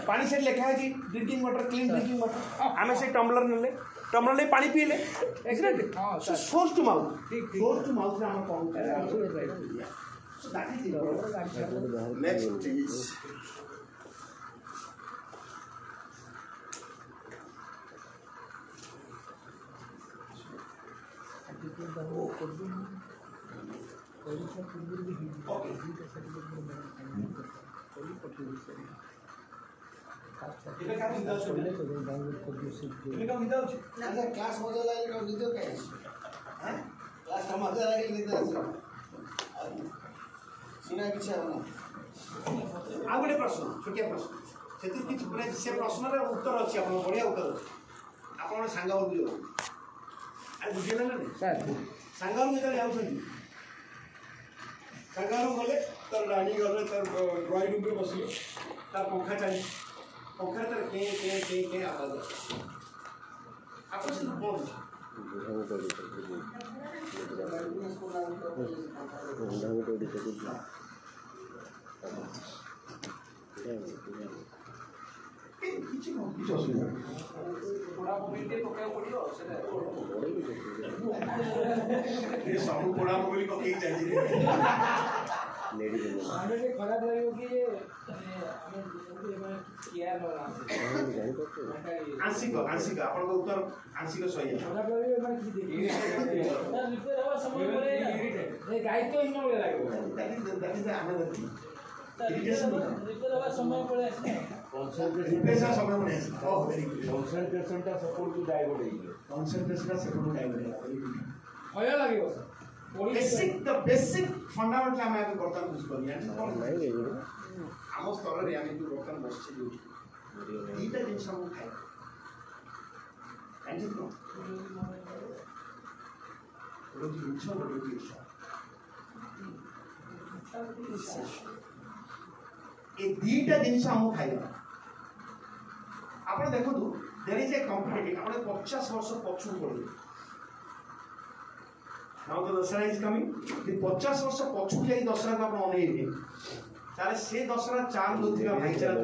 पानी से लिखा है कि drinking water clean drinking water हमें से टम्बलर ले पानी पी ले एग्जैक्टली हां सर सोर्स टू माउथ ठीक से हम कौन सो दैट इज नेक्स्ट इज ଏବେ କାମ ହିନ୍ଦା ଅଛି ଏବେ କାମ ହିନ୍ଦା ଅଛି ନା କ୍ଲାସ୍ ମଜା ଲାଗିଲେ କଣ ନିଦ କାହିଁ ହାଁ କ୍ଲାସ୍ ଟା ମଜା ଲାଗିଲେ ନିଦ ଆସିବ ଶୁଣା କିଛି ହବ ନା ଆଉ ଗୋଟେ ପ୍ରଶ୍ନ ଛୋଟିଆ ପ୍ରଶ୍ନ ସେଥିରୁ କିଛି ମାନେ ସେ ପ୍ରଶ୍ନର ଉତ୍ତର ଅଛି ଆପଣଙ୍କ ବଢ଼ିଆ ଉତ୍ତର ଅଛି ଆପଣ ସାଙ୍ଗ ଘରକୁ ଯାଉ ଆରେ ବୁଝିଲେ ନା सर ସାଙ୍ଗ ଘରକୁ ଯେତେବେଳେ ଯାଉଛନ୍ତି ସାଙ୍ଗ ଘରକୁ ଗଲେ ତାର ଡାଇନିଂ ଘରରେ ତାର ଡ୍ରଇଂ ରୁମ୍ରେ ବସିଲେ ତାର ପଙ୍ଖା ଚାଲିଛି ପଙ୍ଖାରେ ତାର କେ ଆବାଜ ଆପଣ ସେ କ'ଣ କିଛି ଅସୁବିଧା ପୋଡ଼ା ମୋବିଲଟେ ପକାଇବାକୁ ପଡ଼ିବ ସେଟା ଏ ସବୁ ପୋଡ଼ା ମୋବିଲ ପକେଇକି ଚାଲିଛି ଆମେ ଟିକେ ଖରାପ ଲାଗିବ କି ଆଂଶିକ ଆପଣଙ୍କ ଉତ୍ତର ଆଂଶିକ ସହି ଖରାପ ଲାଗିବ ମାନେ କିଛି ଦାୟିତ୍ୱହୀନ ଭଳିଆ ଲାଗିବ ସମୟ ପଳେଇ କନସେନ୍ଟ୍ରେସନଟା ସେପଟକୁ ଡାଇଭର୍ଟ ହେଇଯିବ ଭୟ ଲାଗିବ ବେସିକ୍ ଫଣ୍ଡାମେଣ୍ଟାଲ ଆମେ ଏବେ ବର୍ତ୍ତମାନ ବୁଝିପାରୁନି ଆମ ସ୍ତରରେ ଆମେ ଯୋଉ ବର୍ତ୍ତମାନ ବସିଛେ ଯୋଉଠି ଦିଟା ଜିନିଷ ଆମକୁ ଖାଇବା ଜାଣିଛନ୍ତି କଣ ଗୋଟେ ଜିନିଷ ଗୋଟେ ଜିନିଷ ଏ ଦିଟା ଜିନିଷ ଆମକୁ ଖାଇବା ଆପଣ ଦେଖନ୍ତୁ ଦେର୍ ଇଜ୍ ଏ କମ୍ପିଟିଟିଭ୍ ଆପଣ 50 ବର୍ଷ ପଛକୁ ପଡ଼ିବେ now the Dasara is coming the 50 ବର୍ଷ ପଛକୁ ଯାଇ ଦଶହରାକୁ ଆପଣ ଅନେଇବେ ତାହେଲେ ସେ ଦଶହରା ଚାଲ ନଥିବା ଭାଇଚାରା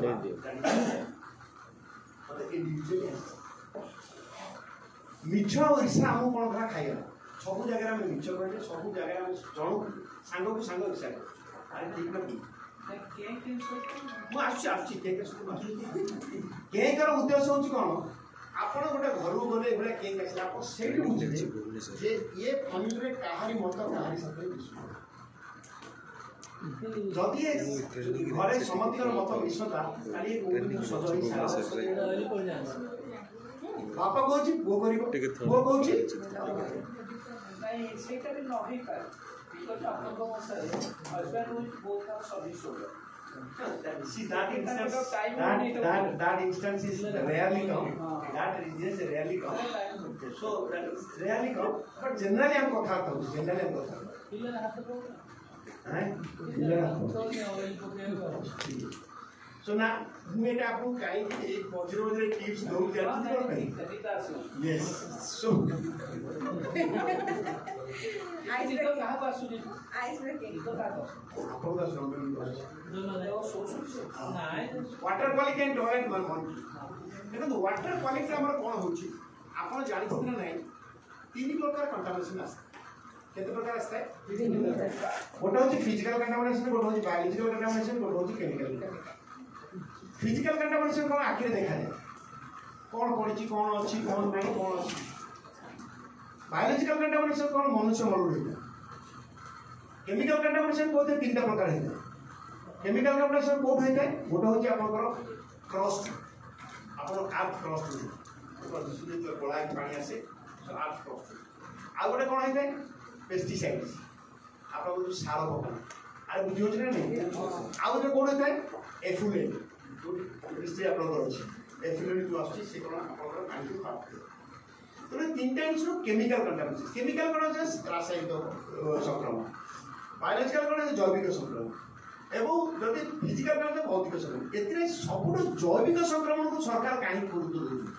ମିଛ ଆଉ ଈର୍ଷା ଆମକୁ କ'ଣ କରା ଖାଇବା ସବୁ ଜାଗାରେ ଆମେ ମିଛ କହିଲେ ସବୁ ଜାଗାରେ ଆମେ ଜଣକୁ ସାଙ୍ଗକୁ ସାଙ୍ଗ ଈର୍ଷା କରୁ ଆରେ ଠିକ୍ ନା ଠିକ୍ ମୁଁ ଆସୁଛି କେଙ୍କର ଉଦ୍ଦେଶ୍ୟ ହେଉଛି କ'ଣ ଆପଣ ଗୋଟେ ଘରକୁ ଗଲେ ଏଭଳିଆ କେକ୍ ଆସିଲେ ଆପଣ ସେଇଠି ବୁଝିବେ ଯେ ଇଏ ଫଣ୍ଡରେ କାହାରି ମତ କାହାରି ସାଥିରେ ମିଶୁନି ଯଦି ଘରେ ସମସ୍ତଙ୍କର ମତ ମିଶନ୍ତା ତାହେଲେ ସଜ ବାପା କହୁଛି ପୁଅ କରିବ ପୁଅ କହୁଛି ନାଇଁ ସେଇଟା ବି ନ ହେଇପାରେ ବିକଜ ଆପଣଙ୍କ ଭାଷାରେ husband with both R service holder See that instance is rarely come. That is just rarely come. So that is rarely come. But generally I'm কথা বলছি. Generally I'm কথা বলছি. ପିଲାର ହାତ ପକଉ So now ମୁଁ ଏଟା ଆପଣଙ୍କୁ କାହିଁକି ମଝିରେ ମଝିରେ ଟିପ୍ସ ଦଉଛି ଜାଣିଛନ୍ତି କ'ଣ ପାଇଁ? Yes. So କାହାକୁ ଆସୁଛି water quality and toilet malfunction. ଦେଖନ୍ତୁ water quality ଆମର କ'ଣ ହେଉଛି ଆପଣ ଜାଣିଛନ୍ତି ନା ନାହିଁ 3 ପ୍ରକାର କଣ୍ଟାମିନେସନ୍ ଆସେ କେତେ ପ୍ରକାର ଆସିଥାଏ ଗୋଟେ ହେଉଛି ଫିଜିକାଲ କଣ୍ଟାମିନେସନ୍ ଗୋଟେ ହେଉଛି ବାୟୋଲୋଜିକାଲ କଣ୍ଟାମିନେସନ୍ ଗୋଟେ ହେଉଛି କେମିକାଲ ଫିଜିକାଲ କଣ୍ଟାମିନେସନ୍ କ'ଣ ଆଖିରେ ଦେଖାଯାଏ କ'ଣ ପଡ଼ିଛି କ'ଣ ଅଛି କ'ଣ ନାହିଁ କ'ଣ ଅଛି ବାୟୋଲୋଜିକାଲ କଣ୍ଟାମିନେସନ୍ କ'ଣ ମନୁଷ୍ୟ ମଳରୁ ହେଇଥାଏ କେମିକାଲ କଣ୍ଟାମିନେସନ୍ ବୋଧେ 3ଟା ପ୍ରକାର ହେଇଥାଏ କେମିକାଲ କଣ୍ଟାମିନେସନ୍ କୋଉଠୁ ହେଇଥାଏ ଗୋଟେ ହେଉଛି ଆପଣଙ୍କର କ୍ରଷ୍ଟ ଆପଣଙ୍କର ଆର୍ଥ କ୍ରଷ୍ଟ କଳା ପାଣି ଆସେ ଆର୍ଥ କ୍ରଷ୍ଟ ଆଉ ଗୋଟେ କ'ଣ ହେଇଥାଏ ପେଷ୍ଟିସାଇଡ୍ସ ଆପଣଙ୍କର ଯେଉଁ ସାର ପକାନ୍ତି ଆରେ ବୁଝି ହେଉଛି ନା ନାହିଁ ଆଉ ଗୋଟେ କୋଉଠି ହେଇଥାଏ ଏଫୁଲେଟ୍ ଯୋଉଠି ଆପଣଙ୍କର ଅଛି ଏଫୁଲେଟ୍ ଯେଉଁ ଆସୁଛି ସେ କ'ଣ ଆପଣଙ୍କର ପାଣିକୁ ଖରାପ କରିବ ତେଣୁ 3ଟା ଜିନିଷ କେମିକାଲ କଣ୍ଟାମିନେସନ୍ କେମିକାଲ କ'ଣ ଅଛି ରାସାୟନିକ ସଂକ୍ରମଣ ବାୟୋଲୋଜିକାଲ କ'ଣ ଜୈବିକ ସଂକ୍ରମଣ ଏବଂ ଯଦି ଫିଜିକାଲ କ'ଣ ଭୌତିକ ସଂକ୍ରମଣ ଏଥିରେ ସବୁଠୁ ଜୈବିକ ସଂକ୍ରମଣକୁ ସରକାର କାହିଁକି ଗୁରୁତ୍ୱ ଦେଉଛନ୍ତି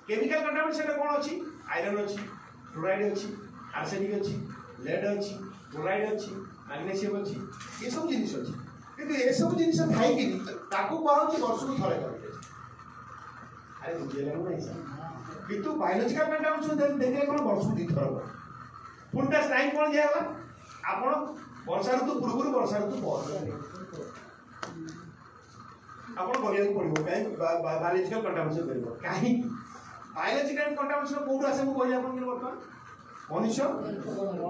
କେମିକାଲ କଣ୍ଟାମିନେସନ୍ରେ କ'ଣ ଅଛି ଆଇରନ୍ ଅଛି ଫ୍ଲୋରାଇଡ୍ ଅଛି ଆର୍ସେନିକ୍ ଅଛି ଲେଡ୍ ଅଛି କ୍ଲୋରାଇଡ୍ ଅଛି ମାଗ୍ନେସିୟମ୍ ଅଛି ଏସବୁ ଜିନିଷ ଅଛି କିନ୍ତୁ ଏସବୁ ଜିନିଷ ଥାଇକିରି ତାକୁ କୁହାହେଉଛି ବର୍ଷକୁ ଥରେ କରାଯାଏ ଆରେ ବୁଝିହେଲାନି ନାହିଁ ସାର୍ କିନ୍ତୁ ବାୟୋଲୋଜିକାଲ କଣ୍ଟାମିନେସନ୍ ଦେଖିଲେ କ'ଣ ବର୍ଷକୁ 2 ଥର ପୁଣି ତା ଟାଇମ୍ କ'ଣ ଦିଆହେଲା ଆପଣ ବର୍ଷା ଋତୁ ପୂର୍ବରୁ ବର୍ଷା ଋତୁ ପରେ ଆପଣ କରିବାକୁ ପଡ଼ିବ କାହିଁକି ବାୟୋଲୋଜିକାଲ କଣ୍ଟାମିନେସନ୍ କରିବ କାହିଁକି ବାୟୋଲୋଜିକାଲ କଣ୍ଟାମିନେସନ୍ କୋଉଠୁ ଆସେ ମୁଁ କହିଲି ଆପଣଙ୍କୁ ବର୍ତ୍ତମାନ ମନୁଷ୍ୟ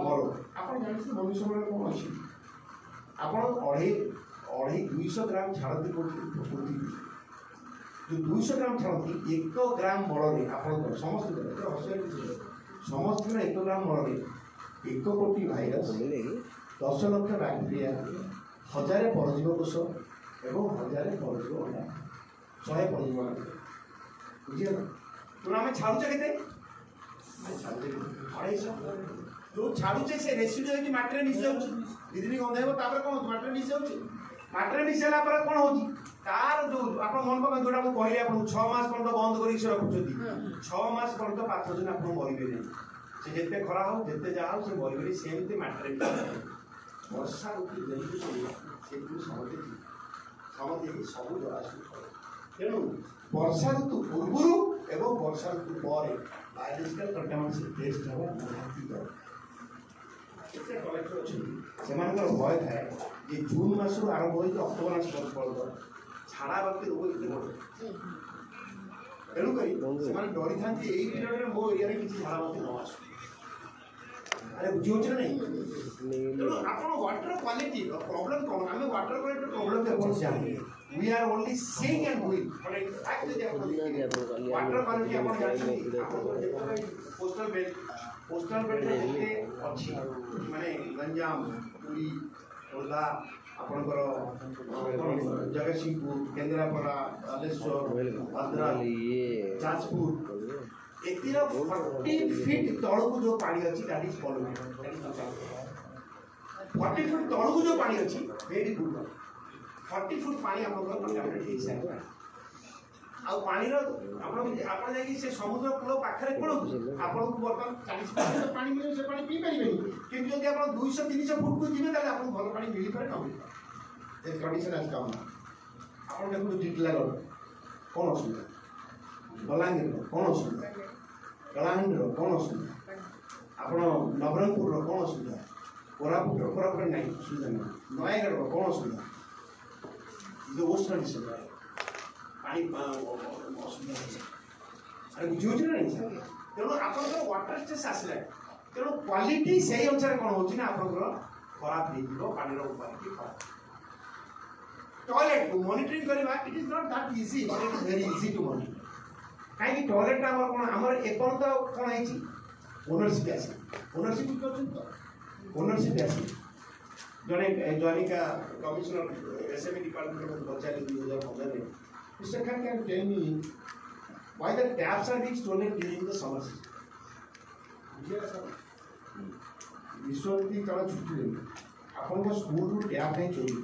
ମଳ ଆପଣ ଜାଣିଛନ୍ତି ମନୁଷ୍ୟ ମଳରେ କ'ଣ ଅଛି ଆପଣ 200 ଗ୍ରାମ ଛାଡ଼ନ୍ତି ପୃଥିବୀ ଯେଉଁ 200 ଗ୍ରାମ ଛାଡ଼ନ୍ତି 1 ଗ୍ରାମ ମଳରେ ଆପଣଙ୍କର ସମସ୍ତଙ୍କର ସମସ୍ତଙ୍କର 1 ଗ୍ରାମ ମଳରେ 1 କୋଟି ଭାଇରସ୍ 10 ଲକ୍ଷ ବ୍ୟାକ୍ଟେରିଆ 1000 ପରଜୀବ କୋଷ ଏବଂ 1000 ପରଜୀବ ଅଣ୍ଡା 100 ପରଜୀବ ଅଣ୍ଡା ବୁଝିଗଲା ତେଣୁ ଆମେ ଛାଡ଼ୁଛେ କେତେ 250 ଯେଉଁ ଛାଡ଼ୁଛେ ସେ ରେସିଡ୍ୟୁ ହେଇକି ମାଟିରେ ମିଶି ଯାଉଛି ଦିଦିନି ଗନ୍ଧାଇବ ତାପରେ କ'ଣ ହେଉଛି ମାଟିରେ ମିଶି ଯାଉଛି ମାଟିରେ ମିଶାଇଲା ପରେ କ'ଣ ହେଉଛି ତାର ଯେଉଁ ଆପଣ ମନେ ପକାନ୍ତୁ ଯେଉଁଟା ମୁଁ କହିଲି ଆପଣଙ୍କୁ 6 ମାସ ପର୍ଯ୍ୟନ୍ତ ବନ୍ଦ କରିକି ସେ ରଖୁଛନ୍ତି 6 ମାସ ପର୍ଯ୍ୟନ୍ତ ପାଥୋଜେନ୍ ଆପଣ ମରିବେ ନାହିଁ से जिते खरा हो जिते जा हो से बॉडी सेमती मैटर वर्षा ऋतु जेहतु से समझे समझे सब जलाशय तेणु वर्षा ऋतु पूर्व एवं वर्षा ऋतु पर बायोलॉजिकल कंटामिनेशन टेस्ट हवा निहाती दरकार कलेक्टर अच्छे से भय थाए कि जून मासर आरंभ हो अक्टोबर मास पर्यटन छाड़ा बाकी रोग ये बढ़े तेणुक डरी था पीरियड मो एरिया किसी झाड़ा बाकी न आस अरे बुझे ना नहीं तेणु आप वाटर क्वालिटी प्रॉब्लम कौन आम वाटर क्वालिटी प्रॉब्लम देखो जाने we are only saying and doing but in fact water quality अपन जानते कोस्टल बेल्ट रे अच्छी माने गंजाम पुरी खोर्धा आपनकर जगतसिंहपुर केंद्रापड़ा बालेश्वर भद्रा जाजपुर एतिर 40 फीट तळकु जो पानी अछि दैट इज पॉल्यूटेड 40 फीट तळकु जो पानी अछि वेरी गुड 40 फुट पानी आपनकर कंटामिनेट हे साइड आ पानी रो आपण जाई से समुद्र कूल पाखरे पड़ो आपण को बर्तन 40 फुट पानी मिले से पानी पी परिबे किंतु जदि आपण 200 300 फुट को जिवे ताले आपण भल पानी मिली पारे न ए कंडीशन आज काम आपण देखु जितला रो कोन असुविधा बलांगीर रो कोन असुविधा कलाहांडी रो कोन असुविधा आपण नवरंगपुर रो कोन असुविधा कोरापुट नहीं असुविधा नहीं नयागढ़ रो कोन असुविधा जो वो स्टडी है पानी असुविधा अरे बुझे नहीं तेणु आप वाटर स्टेस आसला तेणु क्वालिटी से अनुसार कौन हो आप खराब हो पानी क्वालिटी खराब टॉयलेट को मॉनिटरिंग करवा it is not that easy but it is very easy to monitor कहीं टॉयलेट आमर कौन आमर एपर्यंत कौन है ओनरशिप आस ओनरशिप ओनरशिप आस जड़े जनिका कमिश्नर एसएमई डिपार्टमेंट में पचारे 2015 में mister Khan can tell me why the taps are being stolen during the summer season विश्वविद्यालय कला छुट्टी ले आपन को स्कूल रु टैप नहीं चोरी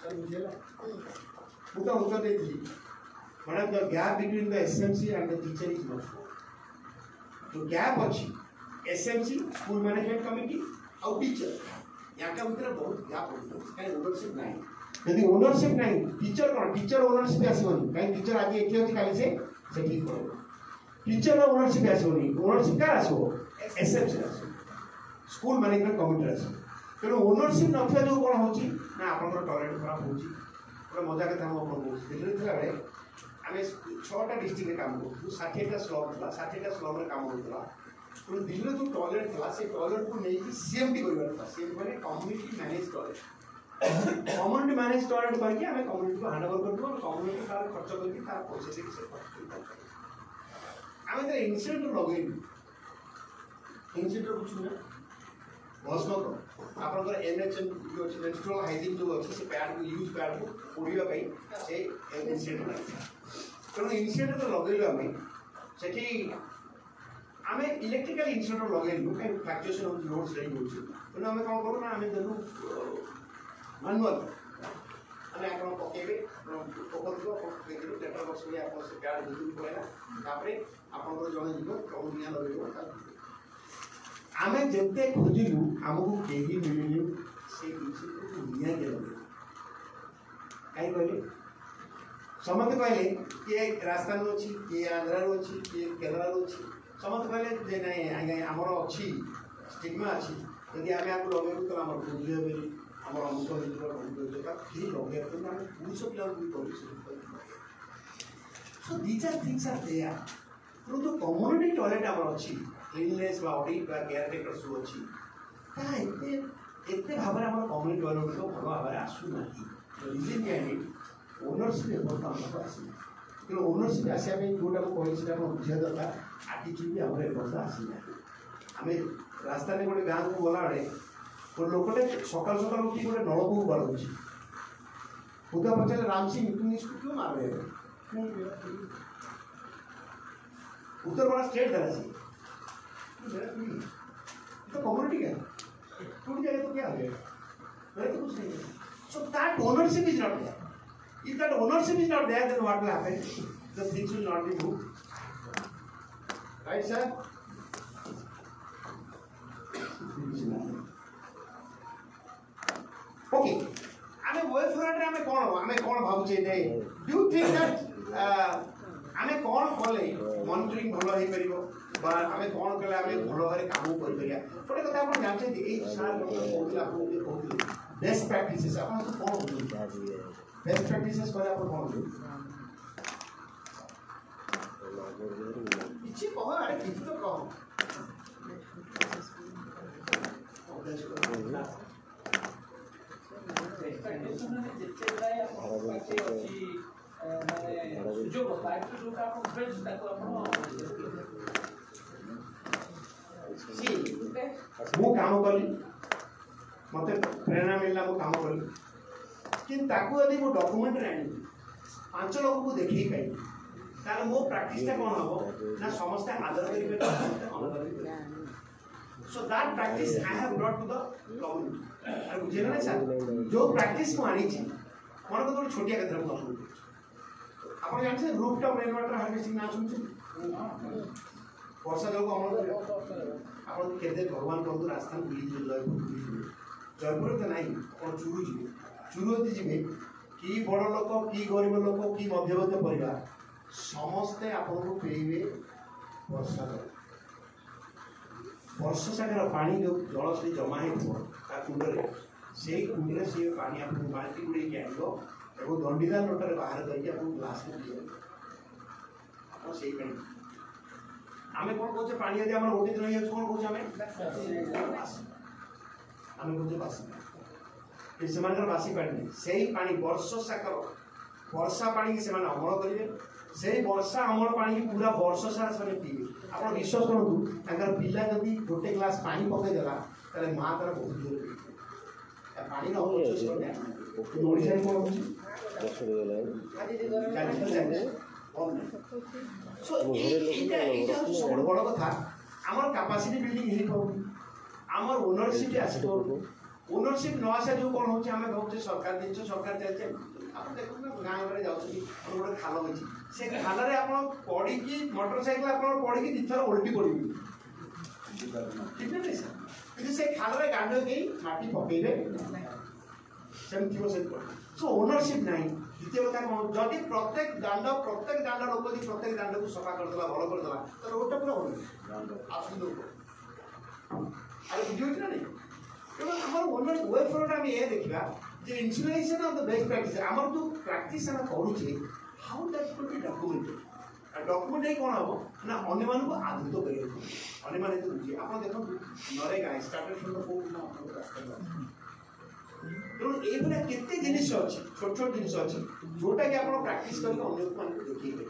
सर बुझेला मुदा उत्तर देती madam the gap between the SMC and the teacher is much जो गैप अच्छी एसएमसी स्कूल मैनेजमेंट कमिटी और टीचर यहाँ भीतर बहुत गैप हो कहीं ओनरशिप नहीं यदि ओनरशिप नहीं टीचर कौन टीचर ओनरशिप आसोनी कहीं टीचर आज ये काली से ठीक कर टीचर ओनरशिप आसोनी ओनरशिप क्या आसो एसएमसी आसो स्कूल मैनेजमेंट कमिटी आसो तेणु ओनरशिप नथिया जो कौन होची ना आपनकर टॉयलेट खराब होची पूरा मजा के हम अपन दिल्ली थिला बेले आमे 6टा डिस्ट्रिक्ट रे काम करथु 60टा स्लम था 60टा स्लम रे काम होतला तो दिल्ली जो टॉयलेट था से टॉयलेट को नहीं सीएमडी करबार था सीएमडी माने community manage toilet community manage toilet करके हमें कम्युनिटी को हैंड ओवर कर दो और कम्युनिटी का खर्च करके तार पैसे से हमें तो इंसिडेंट लगे इंसिडेंट कुछ ना भस्म को आपनकर एनएचएम जो अछि मेंस्ट्रुअल हाइजीन जो अछि से पैड को यूज पैड को ओडिया पई से इंसिडेंट ना तो इंसिडेंट तो लगेलो हमें सेठी आमे इलेक्ट्रिकल इंस्ट्रूमेंट लगेलु कहीं फ्लक्चुएशन ऑफ लोड्स रही होची तो हमें कौन करू ना हमें देलु मैनुअल हमें आपण पकेबे पकड़ दो पकेबे लेटर बॉक्स में आपण से कार्ड दिलु पड़ेगा तापरे आपण को जने जीव कौन निया लगेबो आमे जते खोजिलु हमको केही मिलिलु से किछि को निया के लगेबो काई कहले समझ कहले कि राजस्थान रो छी कि आंध्र रो छी कि केरला रो छी समझ कहले जे नहीं आगे आमर अच्छी स्टिग्मा अच्छी यदि आम आपको लगे तो आम बुझे आम अमुक फ्री लगे पुरुष पिला so these are things are there तो जो कम्युनिटी टॉयलेट आम अच्छी क्लीननेस ऑडिट केयर टेकर सब अच्छी एते भाव में आम कम्युनिटी टॉयलेट को भल भाव में आसूना रिजन क्या ओनरशिप एपर्तन आसना कि ओनरशिप आसा जोटा को कही बुझा दरकार आटिट्यूड भी आम एपर्त आसना आम रास्ता में गोटे गाँव को गला बेले गोटे लोकटे सकाल सकाल उठी गोटे नलकूप बाड़ुची खुदा पचारे राम सिंह तुम इसको क्यों मार रहे हो उत्तर बड़ा स्टेट धरा तो कम्युनिटी क्या टूट जाए तो क्या हो जाएगा तो कुछ नहीं है so that ownership is not there if that ownership is not there then what will happen the things will not be moved right sir okay आमे वे फॉरवर्ड रे आमे कोन भाबुचे दे डू यू थिंक दैट आमे कोन कले monitoring भलो हे परिबो बा आमे कोन कले आमे भलो भारे काम करि परिया गोटे कथा आपण जानते ए सार कोन आपको कहते बेस्ट प्रैक्टिसेस आपण तो कोन बेस्ट प्रैक्टिसेस करे आपण कोन किछि कहो अरे किछि तो कहो मु काम कली मते प्रेरणा मिलला मु काम कली कि ताकू यदि मु डॉक्यूमेंट रे आनी पांच लोग को देखि कई तार मो प्रैक्टिस ता कोन हबो ना समस्त आदर करिबे समस्त अनुदान करिबे so that practice I have brought to the community और बुझे ना सर जो प्रैक्टिस को आनी छी मन को तो छोटिया कथरा को सुन आपण जानते रूफटॉप रेन वाटर हार्वेस्टिंग ना सुनछे वर्षा जल को अमल कर आपण केते भगवान को रास्ता बुली जयपुर तो नहीं आपण चुरू जिबे की बड़ लोक की गरीब लोक की मध्यबित्त परिवार समस्ते आपण को पेइबे वर्षा जल वर्ष सागर पानी जो जल से जमा है कुंडे से कुंडे से पानी आपको बाल्टी गुड़े के आनिबो एगो दंडीदार लोटर बाहर करके आपको ग्लास में दियो आपन सेही पानी आमे कोन कोचे पानी यदि हमर ओटी रही है कोन कोचे आमे कोचे बासी ए समानर बासी पानी सेही पानी वर्ष सागर वर्षा पानी के समान अमल करिवे से वर्षा अमल पानी की पूरा वर्ष सारा से पीबे आप विश्वास करूँ तार पिला जदि गोटे ग्लास पानी पकई देला ताले माँ तार बहुत जोर पी पानी न हो ओडिशा में कोन सो सब बड़ कथा आमर कैपेसिटी बिल्डिंग हे पाउनी आमर ओनरशिप आसी ओनरशिप न आसे जो कोन होचे हमें बहुत सरकार दिन सरकार चलचे आप देखो ना गाँव में जाऊँगी गोटे खाल अच्छी से खाल आप पड़ी की मोटरसाइकिल आप पड़ी की दिथर उल्टी पड़ी ठीक है नहीं सर से खाल गाड़ी माटी पकईले सो ओनरशिप ना द्वितीय कथा कौन जदि प्रत्येक दांड लोक प्रत्येक दांड को सफा करदेला भल करदेला तो रोडटा पूरा ओनर अरे बुझे ना नहीं तेना आम ओनर वे फॉरवर्ड आम ये देखा the installation of the best practice amar to practice ana karuche how that could be documented a document ei kona hobo na अन्य मान को आधुत करियो अन्य मान तो बुझी आपण देखो नरेगा स्टार्टेड फ्रॉम द पोक ना आपण रास्ता तो ए बने केते जिनिस अछि छोट छोट जिनिस अछि जोटा कि आपण प्रैक्टिस करके अन्य मान को देखिबे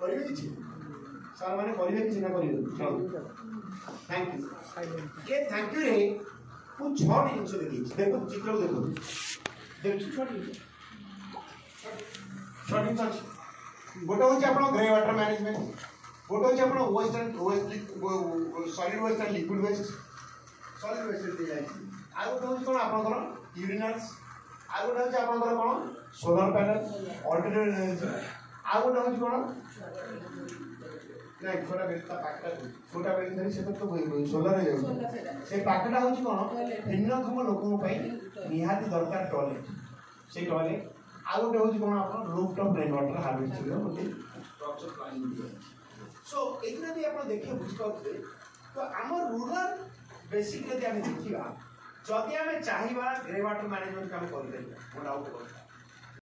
करिवे किछि सर माने करिवे किछि ना करिवे थैंक यू ये थैंक यू रे कुछ छह जिनिस देखि देखो चित्र देखो देखि छह जिनिस गोटे होची आपण ग्रे वाटर मैनेजमेंट गोटे होची आपण waste solid waste and liquid waste solid waste दे जाय आ गोटे होची कोन आपण यूरिनल्स आ गोटे होची आपण कोन सोलर पैनल ऑल्टरनेटिव एनर्जी आ गोटे होची कोन नहीं छोटा बेलता पाकटा छोटा बेल धरी से तो सोलर है से पाकटा होची कोन भिन्नक्षम लोकन पई निहाती दरकार टॉयलेट से टॉयलेट आ गोटे होची कोन आपण रूफटॉप रेन वाटर हार्वेस्टिंग रो गोटे स्ट्रक्चर प्लानिंग दिया सो एतना भी आपण देखिए बुझ पाउते तो हमर रूरल बेसिक यदि हम देखिबा जदि हम चाहिबा ग्रे वाटर मैनेजमेंट काम करि देबा नो डाउट